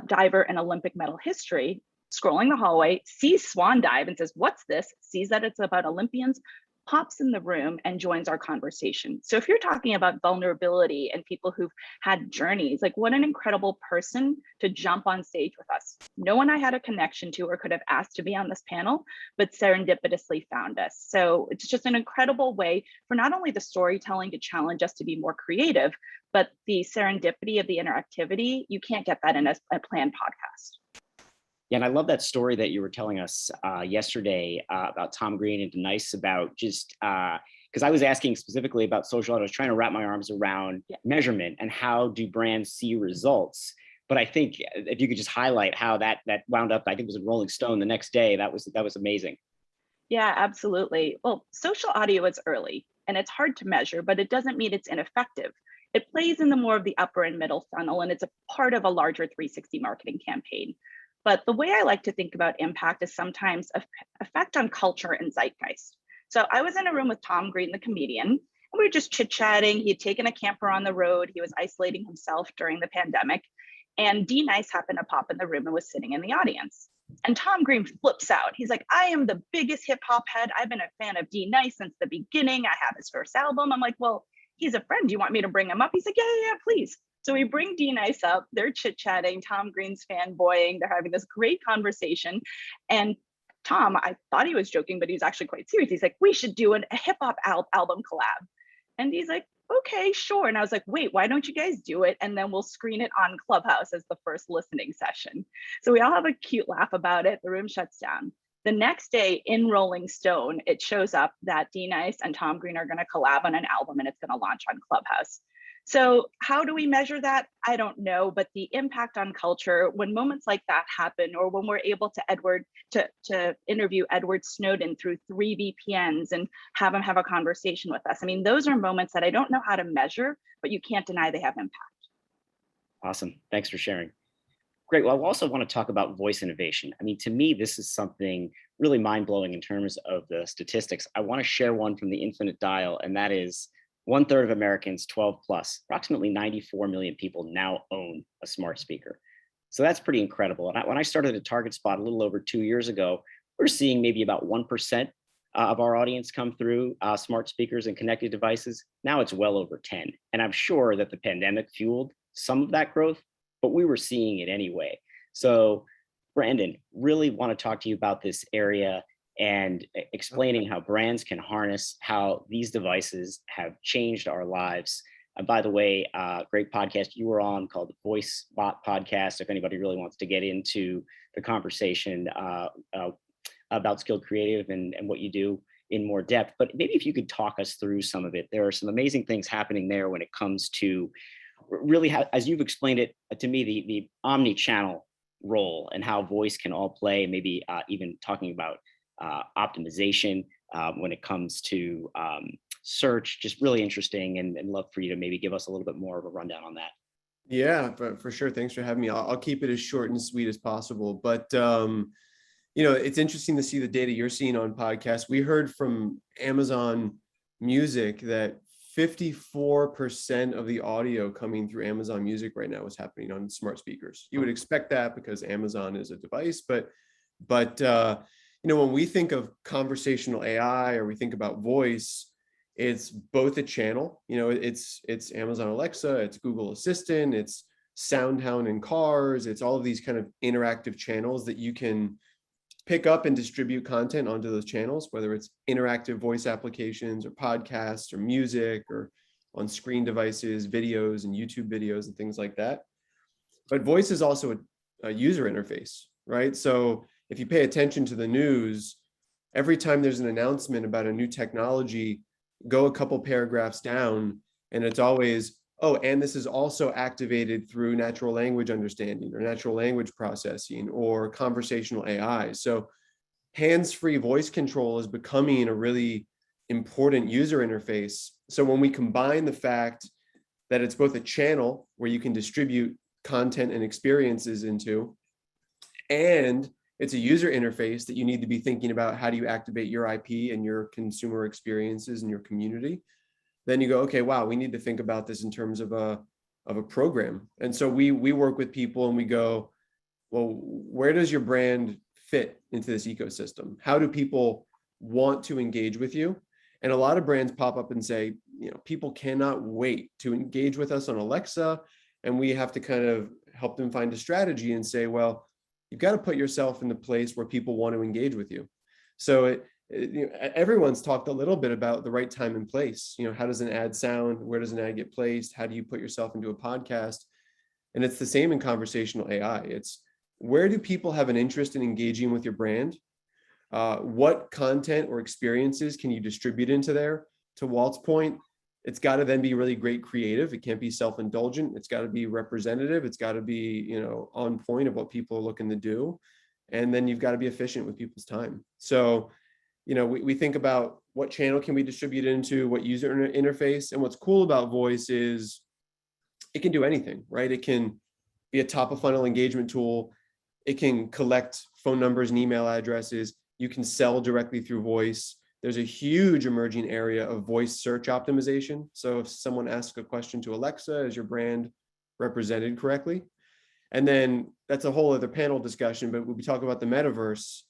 diver in Olympic medal history, scrolling the hallway, sees Swan Dive and says, "What's this?" Sees that it's about Olympians, pops in the room and joins our conversation. So if you're talking about vulnerability and people who've had journeys, like what an incredible person to jump on stage with us. No one I had a connection to or could have asked to be on this panel, but serendipitously found us. So it's just an incredible way for not only the storytelling to challenge us to be more creative, but the serendipity of the interactivity. You can't get that in a planned podcast. Yeah, and I love that story that you were telling us yesterday about Tom Green and Denise about just because I was asking specifically about social. I was trying to wrap my arms around measurement and how do brands see results. But I think if you could just highlight how that wound up, I think it was in Rolling Stone the next day. That was amazing. Yeah, absolutely. Well, social audio is early and it's hard to measure, but it doesn't mean it's ineffective. It plays in the more of the upper and middle funnel, and it's a part of a larger 360 marketing campaign. But the way I like to think about impact is sometimes effect on culture and zeitgeist. So I was in a room with Tom Green, the comedian, and we were just chit-chatting. He had taken a camper on the road. He was isolating himself during the pandemic. And D Nice happened to pop in the room and was sitting in the audience. And Tom Green flips out. He's like, "I am the biggest hip hop head. I've been a fan of D Nice since the beginning. I have his first album." I'm like, "Well, he's a friend. Do you want me to bring him up?" He's like, yeah, please. So we bring D Nice up, they're chit-chatting, Tom Green's fanboying, they're having this great conversation. And Tom, I thought he was joking, but he's actually quite serious. He's like, "We should do a hip hop album collab." And he's like, "Okay, sure." And I was like, "Wait, why don't you guys do it? And then we'll screen it on Clubhouse as the first listening session." So we all have a cute laugh about it. The room shuts down. The next day in Rolling Stone, it shows up that D Nice and Tom Green are going to collab on an album and it's going to launch on Clubhouse. So how do we measure that? I don't know, but the impact on culture, when moments like that happen, or when we're able to interview Edward Snowden through 3 VPNs and have him have a conversation with us. I mean, those are moments that I don't know how to measure, but you can't deny they have impact. Awesome. Thanks for sharing. Great. Well, I also want to talk about voice innovation. I mean, to me, this is something really mind-blowing in terms of the statistics. I want to share one from the Infinite Dial, and that is 1/3 of Americans 12 plus, approximately 94 million people now own a smart speaker. So that's pretty incredible. And when I started at Target Spot a little over 2 years ago, we're seeing maybe about 1% of our audience come through smart speakers and connected devices. Now it's well over 10. And I'm sure that the pandemic fueled some of that growth, but we were seeing it anyway. So Brandon, really want to talk to you about this area and explaining how brands can harness how these devices have changed our lives. And by the way, great podcast you were on called the Voice Bot Podcast. If anybody really wants to get into the conversation about Skilled Creative and what you do in more depth, but maybe if you could talk us through some of it. There are some amazing things happening there when it comes to really how, as you've explained it to me, the omni-channel role and how voice can all play, maybe even talking about optimization when it comes to search. Just really interesting, and love for you to maybe give us a little bit more of a rundown on that. Yeah, for sure. Thanks for having me. I'll keep it as short and sweet as possible. But it's interesting to see the data you're seeing on podcasts. We heard from Amazon Music that 54% of the audio coming through Amazon Music right now is happening on smart speakers. You would expect that because Amazon is a device, but when we think of conversational AI or we think about voice, it's both a channel. It's Amazon Alexa, it's Google Assistant, it's SoundHound in cars, it's all of these kind of interactive channels that you can pick up and distribute content onto those channels, whether it's interactive voice applications or podcasts or music or on screen devices, videos and YouTube videos and things like that. But voice is also a user interface, right? So if you pay attention to the news, every time there's an announcement about a new technology, go a couple paragraphs down and it's always, oh, and this is also activated through natural language understanding or natural language processing or conversational AI. So hands-free voice control is becoming a really important user interface. So when we combine the fact that it's both a channel where you can distribute content and experiences into, and it's a user interface that you need to be thinking about how do you activate your IP and your consumer experiences in your community, then you go, okay, wow, we need to think about this in terms of a program. And so we work with people and we go, well, where does your brand fit into this ecosystem? How do people want to engage with you? And a lot of brands pop up and say, people cannot wait to engage with us on Alexa. And we have to kind of help them find a strategy and say, well, you've got to put yourself in the place where people want to engage with you. So everyone's talked a little bit about the right time and place. How does an ad sound? Where does an ad get placed? How do you put yourself into a podcast? And it's the same in conversational AI. It's where do people have an interest in engaging with your brand? What content or experiences can you distribute into there? To Walt's point, it's got to then be really great creative. It can't be self-indulgent. It's got to be representative. It's got to be, on point of what people are looking to do. And then you've got to be efficient with people's time. So, we think about what channel can we distribute into, what user interface. And what's cool about voice is it can do anything, right? It can be a top of funnel engagement tool. It can collect phone numbers and email addresses. You can sell directly through voice. There's a huge emerging area of voice search optimization. So if someone asks a question to Alexa, is your brand represented correctly? And then that's a whole other panel discussion, but when we talk about the metaverse,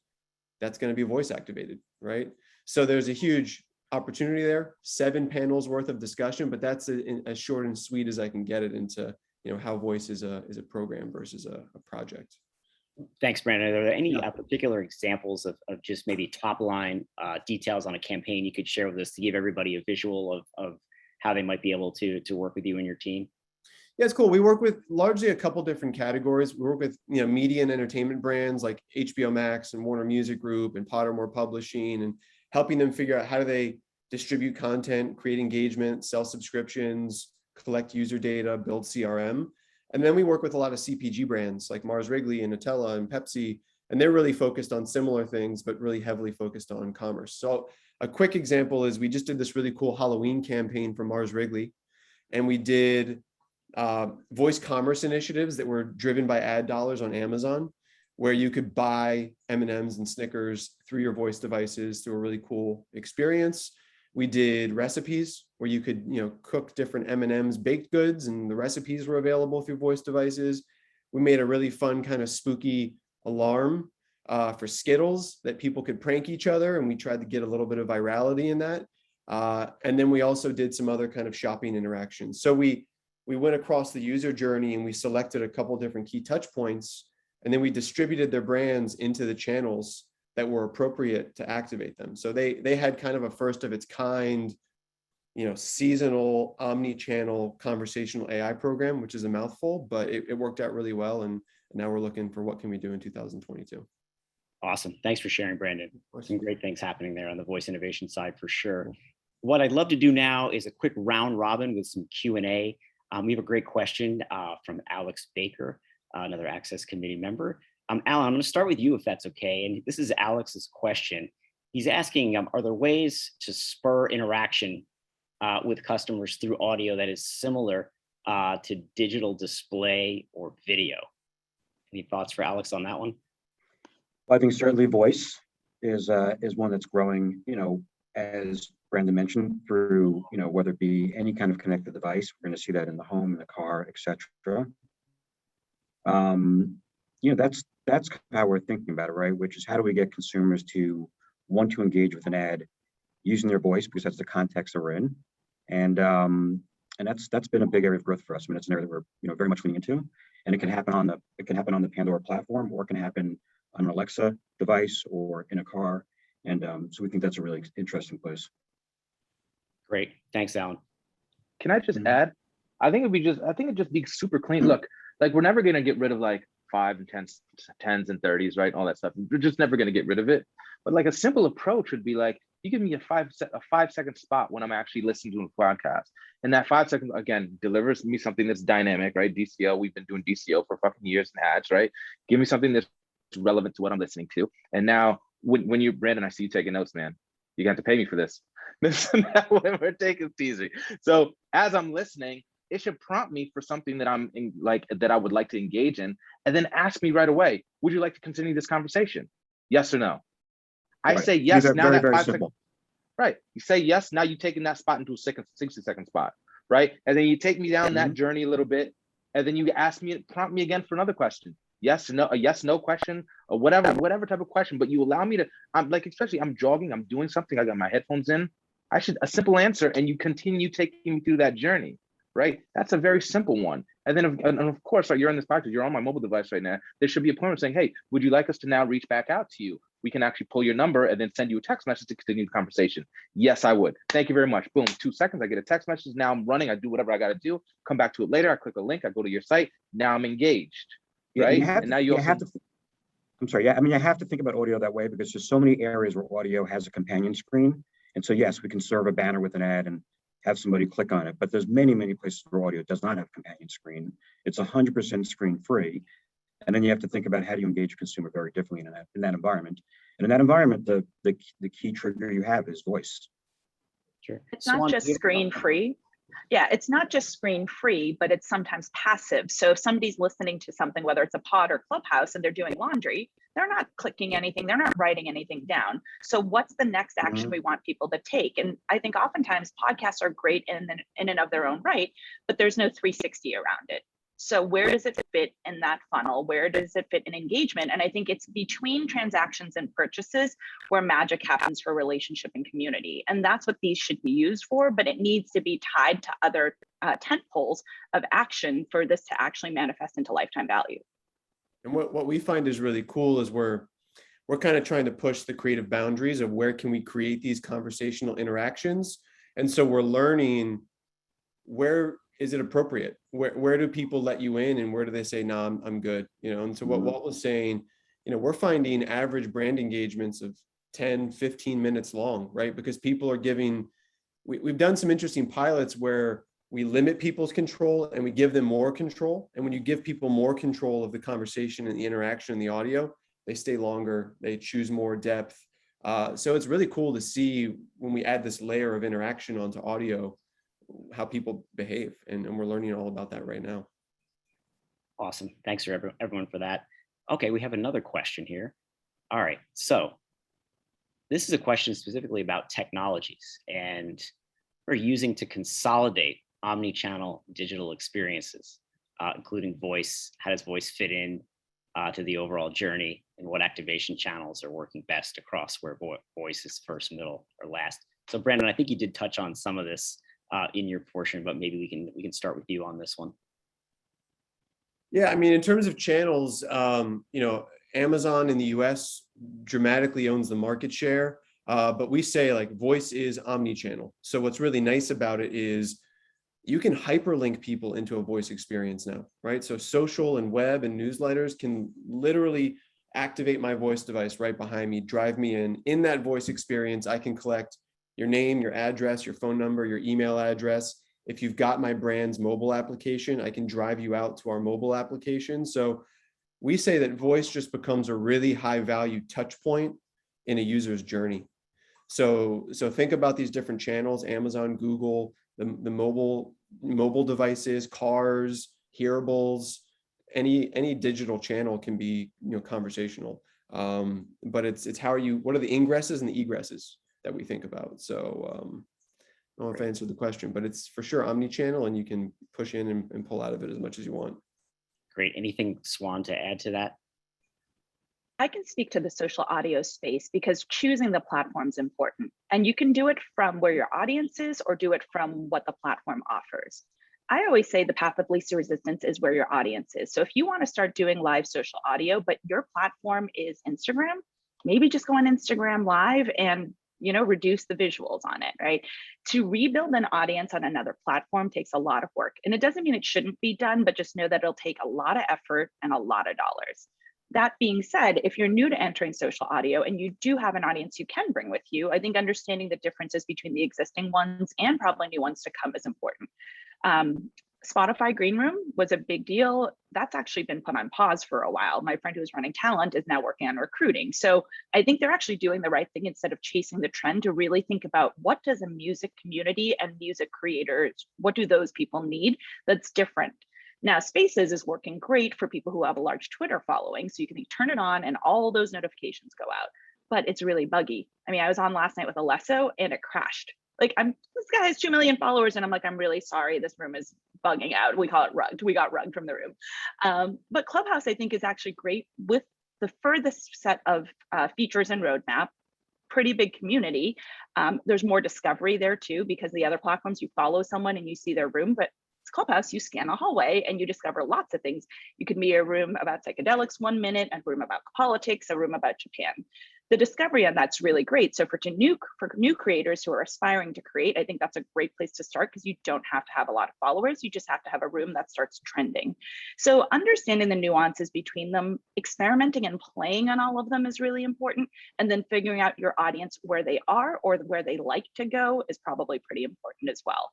that's going to be voice activated, right? So there's a huge opportunity there, 7 panels worth of discussion, but that's as short and sweet as I can get it into, how voice is a program versus a project. Thanks, Brandon. Are there any particular examples of just maybe top line details on a campaign you could share with us to give everybody a visual of how they might be able to work with you and your team? Yeah, it's cool. We work with largely a couple different categories. We work with media and entertainment brands like HBO Max and Warner Music Group and Pottermore Publishing, and helping them figure out how do they distribute content, create engagement, sell subscriptions, collect user data, build CRM. And then we work with a lot of CPG brands like Mars Wrigley and Nutella and Pepsi, and they're really focused on similar things, but really heavily focused on commerce. So a quick example is we just did this really cool Halloween campaign for Mars Wrigley, and we did voice commerce initiatives that were driven by ad dollars on Amazon, where you could buy M&Ms and Snickers through your voice devices through a really cool experience. We did recipes where you could, cook different M&Ms baked goods, and the recipes were available through voice devices. We made a really fun kind of spooky alarm for Skittles that people could prank each other, and we tried to get a little bit of virality in that. And then we also did some other kind of shopping interactions. So we went across the user journey and we selected a couple different key touch points, and then we distributed their brands into the channels that were appropriate to activate them. So they had kind of a first of its kind, seasonal omni-channel conversational AI program, which is a mouthful, but it worked out really well. And now we're looking for what can we do in 2022. Awesome. Thanks for sharing, Brandon. Some great things happening there on the voice innovation side for sure. What I'd love to do now is a quick round robin with some Q&A. We have a great question from Alex Baker, another Access Committee member. Alan, I'm going to start with you if that's okay. And this is Alex's question. He's asking, are there ways to spur interaction with customers through audio that is similar to digital display or video? Any thoughts for Alex on that one? I think certainly voice is one that's growing, as Brandon mentioned, through, whether it be any kind of connected device. We're going to see that in the home, in the car, etc. That's how we're thinking about it, right? Which is, how do we get consumers to want to engage with an ad using their voice, because that's the context that we're in, and that's been a big area of growth for us. I mean, it's an area that we're very much leaning into, and it can happen on the Pandora platform, or it can happen on an Alexa device or in a car, and so we think that's a really interesting place. Great, thanks, Alan. Can I just add? I think it'd just be super clean. Look, like, we're never gonna get rid of like 5 and 10s and 30s, right? All that stuff. We're just never gonna get rid of it. But like, a simple approach would be like, you give me a 5-second spot when I'm actually listening to a podcast, and that 5 seconds again delivers me something that's dynamic, right? DCO. We've been doing DCO for fucking years and ads, right? Give me something that's relevant to what I'm listening to. And now, when you, Brandon, I see you taking notes, man. You got to pay me for this. When we're taking teasing. So as I'm listening, it should prompt me for something that that I would like to engage in, and then ask me right away, would you like to continue this conversation? Yes or no? I say yes. Now that 5 seconds. Right. You say yes. Now you're taking that spot into a 60-second spot. Right. And then you take me down that journey a little bit. And then you prompt me again for another question. Yes, no, a yes, no question, or whatever type of question. But you allow me to, especially I'm jogging, I'm doing something, I got my headphones in. A simple answer, and you continue taking me through that journey. Right. That's a very simple one. And then, of course, you're in this practice, you're on my mobile device right now. There should be a point of saying, hey, would you like us to now reach back out to you? We can actually pull your number and then send you a text message to continue the conversation. Yes, I would. Thank you very much. Boom, 2 seconds. I get a text message. Now I'm running. I do whatever I got to do. Come back to it later. I click a link. I go to your site. Now I'm engaged. Right. And now you have to. I'm sorry. Yeah. I mean, I have to think about audio that way, because there's so many areas where audio has a companion screen. And so, yes, we can serve a banner with an ad and have somebody click on it. But there's many, many places where audio does not have a companion screen. It's 100% screen free. And then you have to think about, how do you engage a consumer very differently in that environment. And in that environment, the key trigger you have is voice. Sure. It's not just screen free. Yeah, it's not just screen free, but it's sometimes passive. So if somebody's listening to something, whether it's a pod or Clubhouse, and they're doing laundry, they're not clicking anything, they're not writing anything down. So what's the next action we want people to take? And I think oftentimes podcasts are great in and of their own right, but there's no 360 around it. So where does it fit in that funnel? Where does it fit in engagement? And I think it's between transactions and purchases where magic happens for relationship and community. And that's what these should be used for, but it needs to be tied to other tent poles of action for this to actually manifest into lifetime value. And what we find is really cool is we're kind of trying to push the creative boundaries of where can we create these conversational interactions. And so we're learning, where is it appropriate? Where do people let you in, and where do they say, no, I'm good? And so what Walt was saying, we're finding average brand engagements of 10, 15 minutes long, right? Because people are we've done some interesting pilots where we limit people's control and we give them more control. And when you give people more control of the conversation and the interaction and the audio, they stay longer, they choose more depth. So it's really cool to see when we add this layer of interaction onto audio, how people behave, and we're learning all about that right now. Awesome. Thanks for everyone for that. Okay, we have another question here. All right, so this is a question specifically about technologies and we're using to consolidate omni-channel digital experiences, including voice. How does voice fit in to the overall journey? and what activation channels are working best across where voice is first, middle, or last. So Brandon, I think you did touch on some of this in your portion, but maybe we can start with you on this one. Yeah, I mean, in terms of channels, Amazon in the US dramatically owns the market share, but we say like voice is omni-channel. So what's really nice about it is you can hyperlink people into a voice experience now, right? So social and web and newsletters can literally activate my voice device right behind me, drive me in. In that voice experience, I can collect your name, your address, your phone number, your email address. If you've got my brand's mobile application, I can drive you out to our mobile application. So we say that voice just becomes a really high value touch point in a user's journey. So think about these different channels: Amazon, Google, the mobile devices, cars, hearables, any digital channel can be conversational. But it's what are the ingresses and the egresses that we think about. So I don't know if I answered the question, but it's for sure omni-channel, and you can push in and pull out of it as much as you want. Great. Anything, Swan, to add to that? I can speak to the social audio space because choosing the platform is important. And you can do it from where your audience is or do it from what the platform offers. I always say the path of least resistance is where your audience is. So if you want to start doing live social audio, but your platform is Instagram, maybe just go on Instagram Live and reduce the visuals on it, right? To rebuild an audience on another platform takes a lot of work. And it doesn't mean it shouldn't be done, but just know that it'll take a lot of effort and a lot of dollars. That being said, if you're new to entering social audio and you do have an audience you can bring with you, I think understanding the differences between the existing ones and probably new ones to come is important. Spotify Green Room was a big deal. That's actually been put on pause for a while. My friend who was running talent is now working on recruiting. So I think they're actually doing the right thing instead of chasing the trend, to really think about what does a music community and music creators, what do those people need that's different? Now, Spaces is working great for people who have a large Twitter following. So you can turn it on and all those notifications go out, but it's really buggy. I mean, I was on last night with Alesso and it crashed. Like, this guy has 2 million followers, and I'm like, I'm really sorry, this room is bugging out. We call it rugged. We got rugged from the room. But Clubhouse, I think, is actually great with the furthest set of features and roadmap. Pretty big community. There's more discovery there too, because the other platforms, you follow someone and you see their room, but it's Clubhouse, you scan a hallway and you discover lots of things. You could be a room about psychedelics 1 minute, a room about politics, a room about Japan. The discovery on that's really great. So for new creators who are aspiring to create, I think that's a great place to start, because you don't have to have a lot of followers. You just have to have a room that starts trending. So understanding the nuances between them, experimenting and playing on all of them is really important. And then figuring out your audience where they are or where they like to go is probably pretty important as well.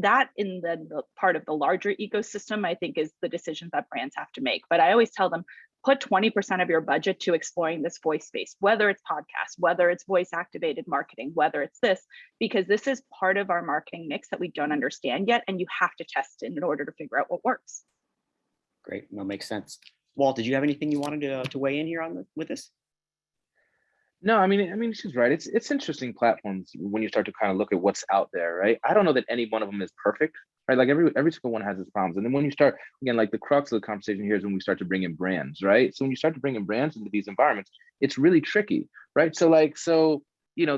That in the part of the larger ecosystem, I think, is the decisions that brands have to make. But I always tell them, put 20% of your budget to exploring this voice space, whether it's podcasts, whether it's voice activated marketing, whether it's this, because this is part of our marketing mix that we don't understand yet. And you have to test it in order to figure out what works. Great. That makes sense. Walt, did you have anything you wanted to weigh in here on with this? No, I mean, she's right. It's interesting platforms when you start to kind of look at what's out there, right? I don't know that any one of them is perfect, right? Like every single one has its problems. And then when you start, again, like the crux of the conversation here is when we start to bring in brands, right? So when you start to bring in brands into these environments, it's really tricky, right? So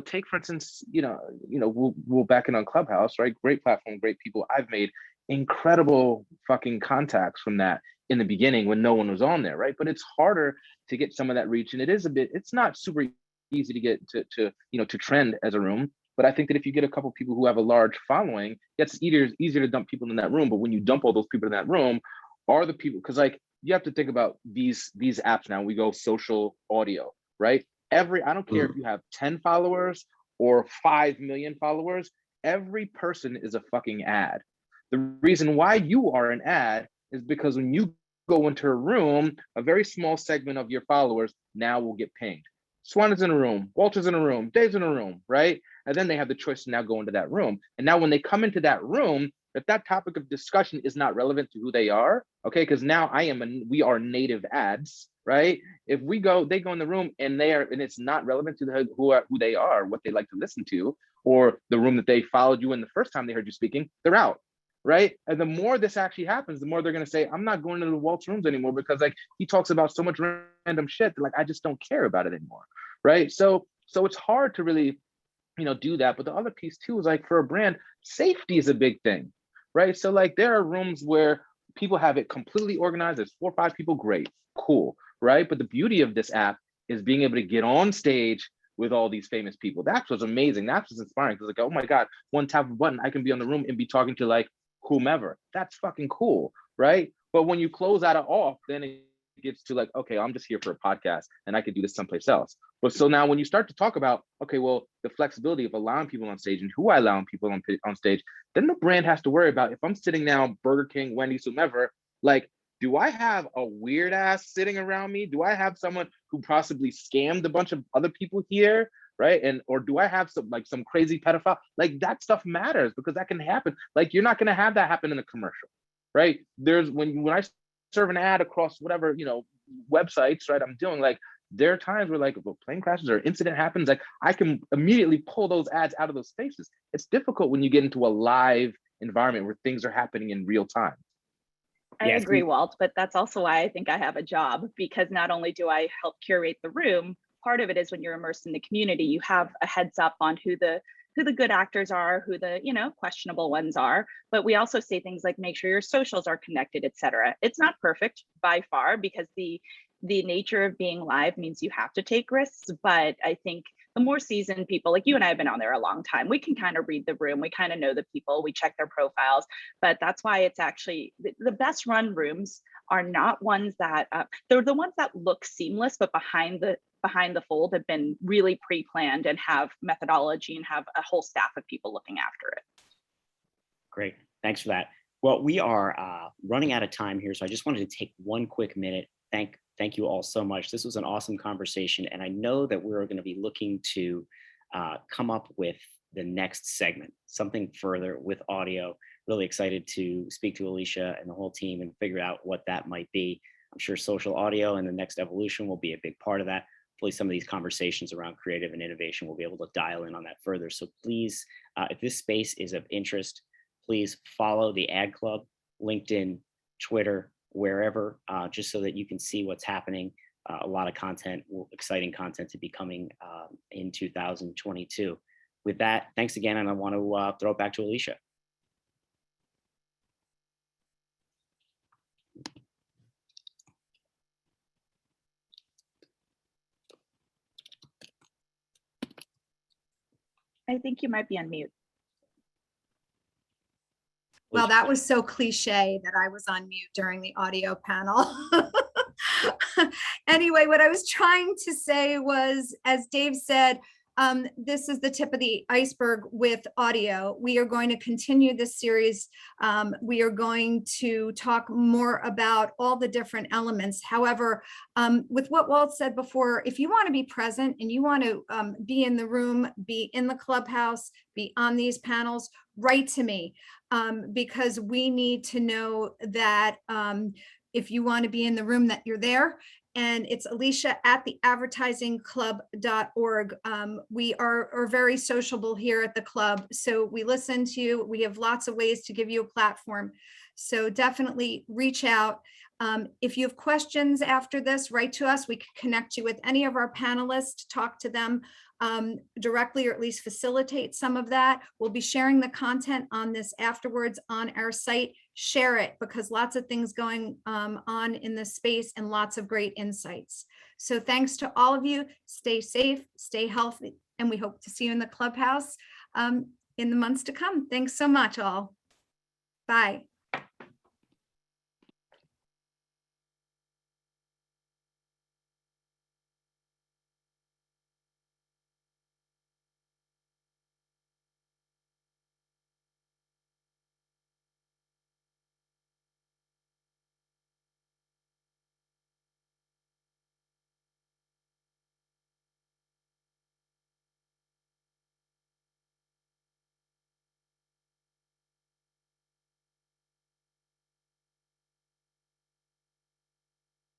take for instance, we'll back in on Clubhouse, right? Great platform, great people. I've made incredible fucking contacts from that in the beginning when no one was on there, right? But it's harder to get some of that reach, and it's not super easy to get to trend as a room. But I think that if you get a couple people who have a large following, it's easier to dump people in that room. But when you dump all those people in that room, are the people, because like you have to think about these apps now. We go social audio, right? I don't care if you have 10 followers or 5 million followers, every person is a fucking ad. The reason why you are an ad is because when you go into a room, a very small segment of your followers now will get pinged. Swan is in a room, Walter's in a room, Dave's in a room, right? And then they have the choice to now go into that room. And now when they come into that room, if that topic of discussion is not relevant to who they are, okay, because now we are native ads, right? If they go in the room and it's not relevant to who they are, what they like to listen to, or the room that they followed you in the first time they heard you speaking, they're out. right? And the more this actually happens, the more they're going to say, I'm not going to the Walt's rooms anymore because like he talks about so much random shit that like I just don't care about it anymore, right? So it's hard to really, do that. But the other piece too is like for a brand, safety is a big thing, right? So like there are rooms where people have it completely organized. There's 4 or 5 people, great, cool, right? But the beauty of this app is being able to get on stage with all these famous people. That was amazing. That was inspiring because like, oh my God, one tap of a button, I can be on the room and be talking to like whomever. That's fucking cool, right? But when you close that off, then it gets to like, okay, I'm just here for a podcast and I could do this someplace else. But so now when you start to talk about, okay, well, the flexibility of allowing people on stage and who I allow people on stage, then the brand has to worry about if I'm sitting now, Burger King, Wendy's, whomever, like, do I have a weird ass sitting around me? Do I have someone who possibly scammed a bunch of other people here? Right. And or do I have some crazy pedophile? Like that stuff matters because that can happen. Like you're not going to have that happen in a commercial. Right. There's when I serve an ad across whatever, websites, right, I'm doing, like there are times where like if a plane crashes or incident happens, like I can immediately pull those ads out of those spaces. It's difficult when you get into a live environment where things are happening in real time. I agree, Walt, but that's also why I think I have a job, because not only do I help curate the room, part of it is when you're immersed in the community, you have a heads up on who the good actors are, who the questionable ones are. But we also say things like make sure your socials are connected, etc. It's not perfect by far because the nature of being live means you have to take risks. But I think the more seasoned people, like you and I have been on there a long time, we can kind of read the room, we kind of know the people, we check their profiles. But that's why it's actually the best run rooms are not ones that they're the ones that look seamless, but behind the fold have been really pre-planned and have methodology and have a whole staff of people looking after it. Great, thanks for that. Well, we are running out of time here, so I just wanted to take one quick minute. Thank you all so much. This was an awesome conversation, and I know that we're going to be looking to come up with the next segment, something further with audio. Really excited to speak to Alicia and the whole team and figure out what that might be. I'm sure social audio and the next evolution will be a big part of that. Hopefully some of these conversations around creative and innovation will be able to dial in on that further. So please, if this space is of interest, please follow the Ad Club, LinkedIn, Twitter, wherever, just so that you can see what's happening. A lot of content, exciting content to be coming in 2022. With that, thanks again, and I want to throw it back to Alicia. I think you might be on mute. Well, that was so cliche that I was on mute during the audio panel. Anyway, what I was trying to say was, as Dave said, this is the tip of the iceberg with audio. We are going to continue this series. We are going to talk more about all the different elements. However, with what Walt said before, if you want to be present and you want to be in the room, be in the clubhouse, be on these panels, write to me, because we need to know that if you want to be in the room, that you're there. And it's Alicia at theadvertisingclub.org. We are very sociable here at the club. So we listen to you. We have lots of ways to give you a platform. So definitely reach out. If you have questions after this, write to us. We can connect you with any of our panelists, talk to them directly, or at least facilitate some of that. We'll be sharing the content on this afterwards on our site. Share it, because lots of things going on in this space and lots of great insights. So thanks to all of you. Stay safe, stay healthy, and we hope to see you in the clubhouse in the months to come. Thanks so much, all. Bye.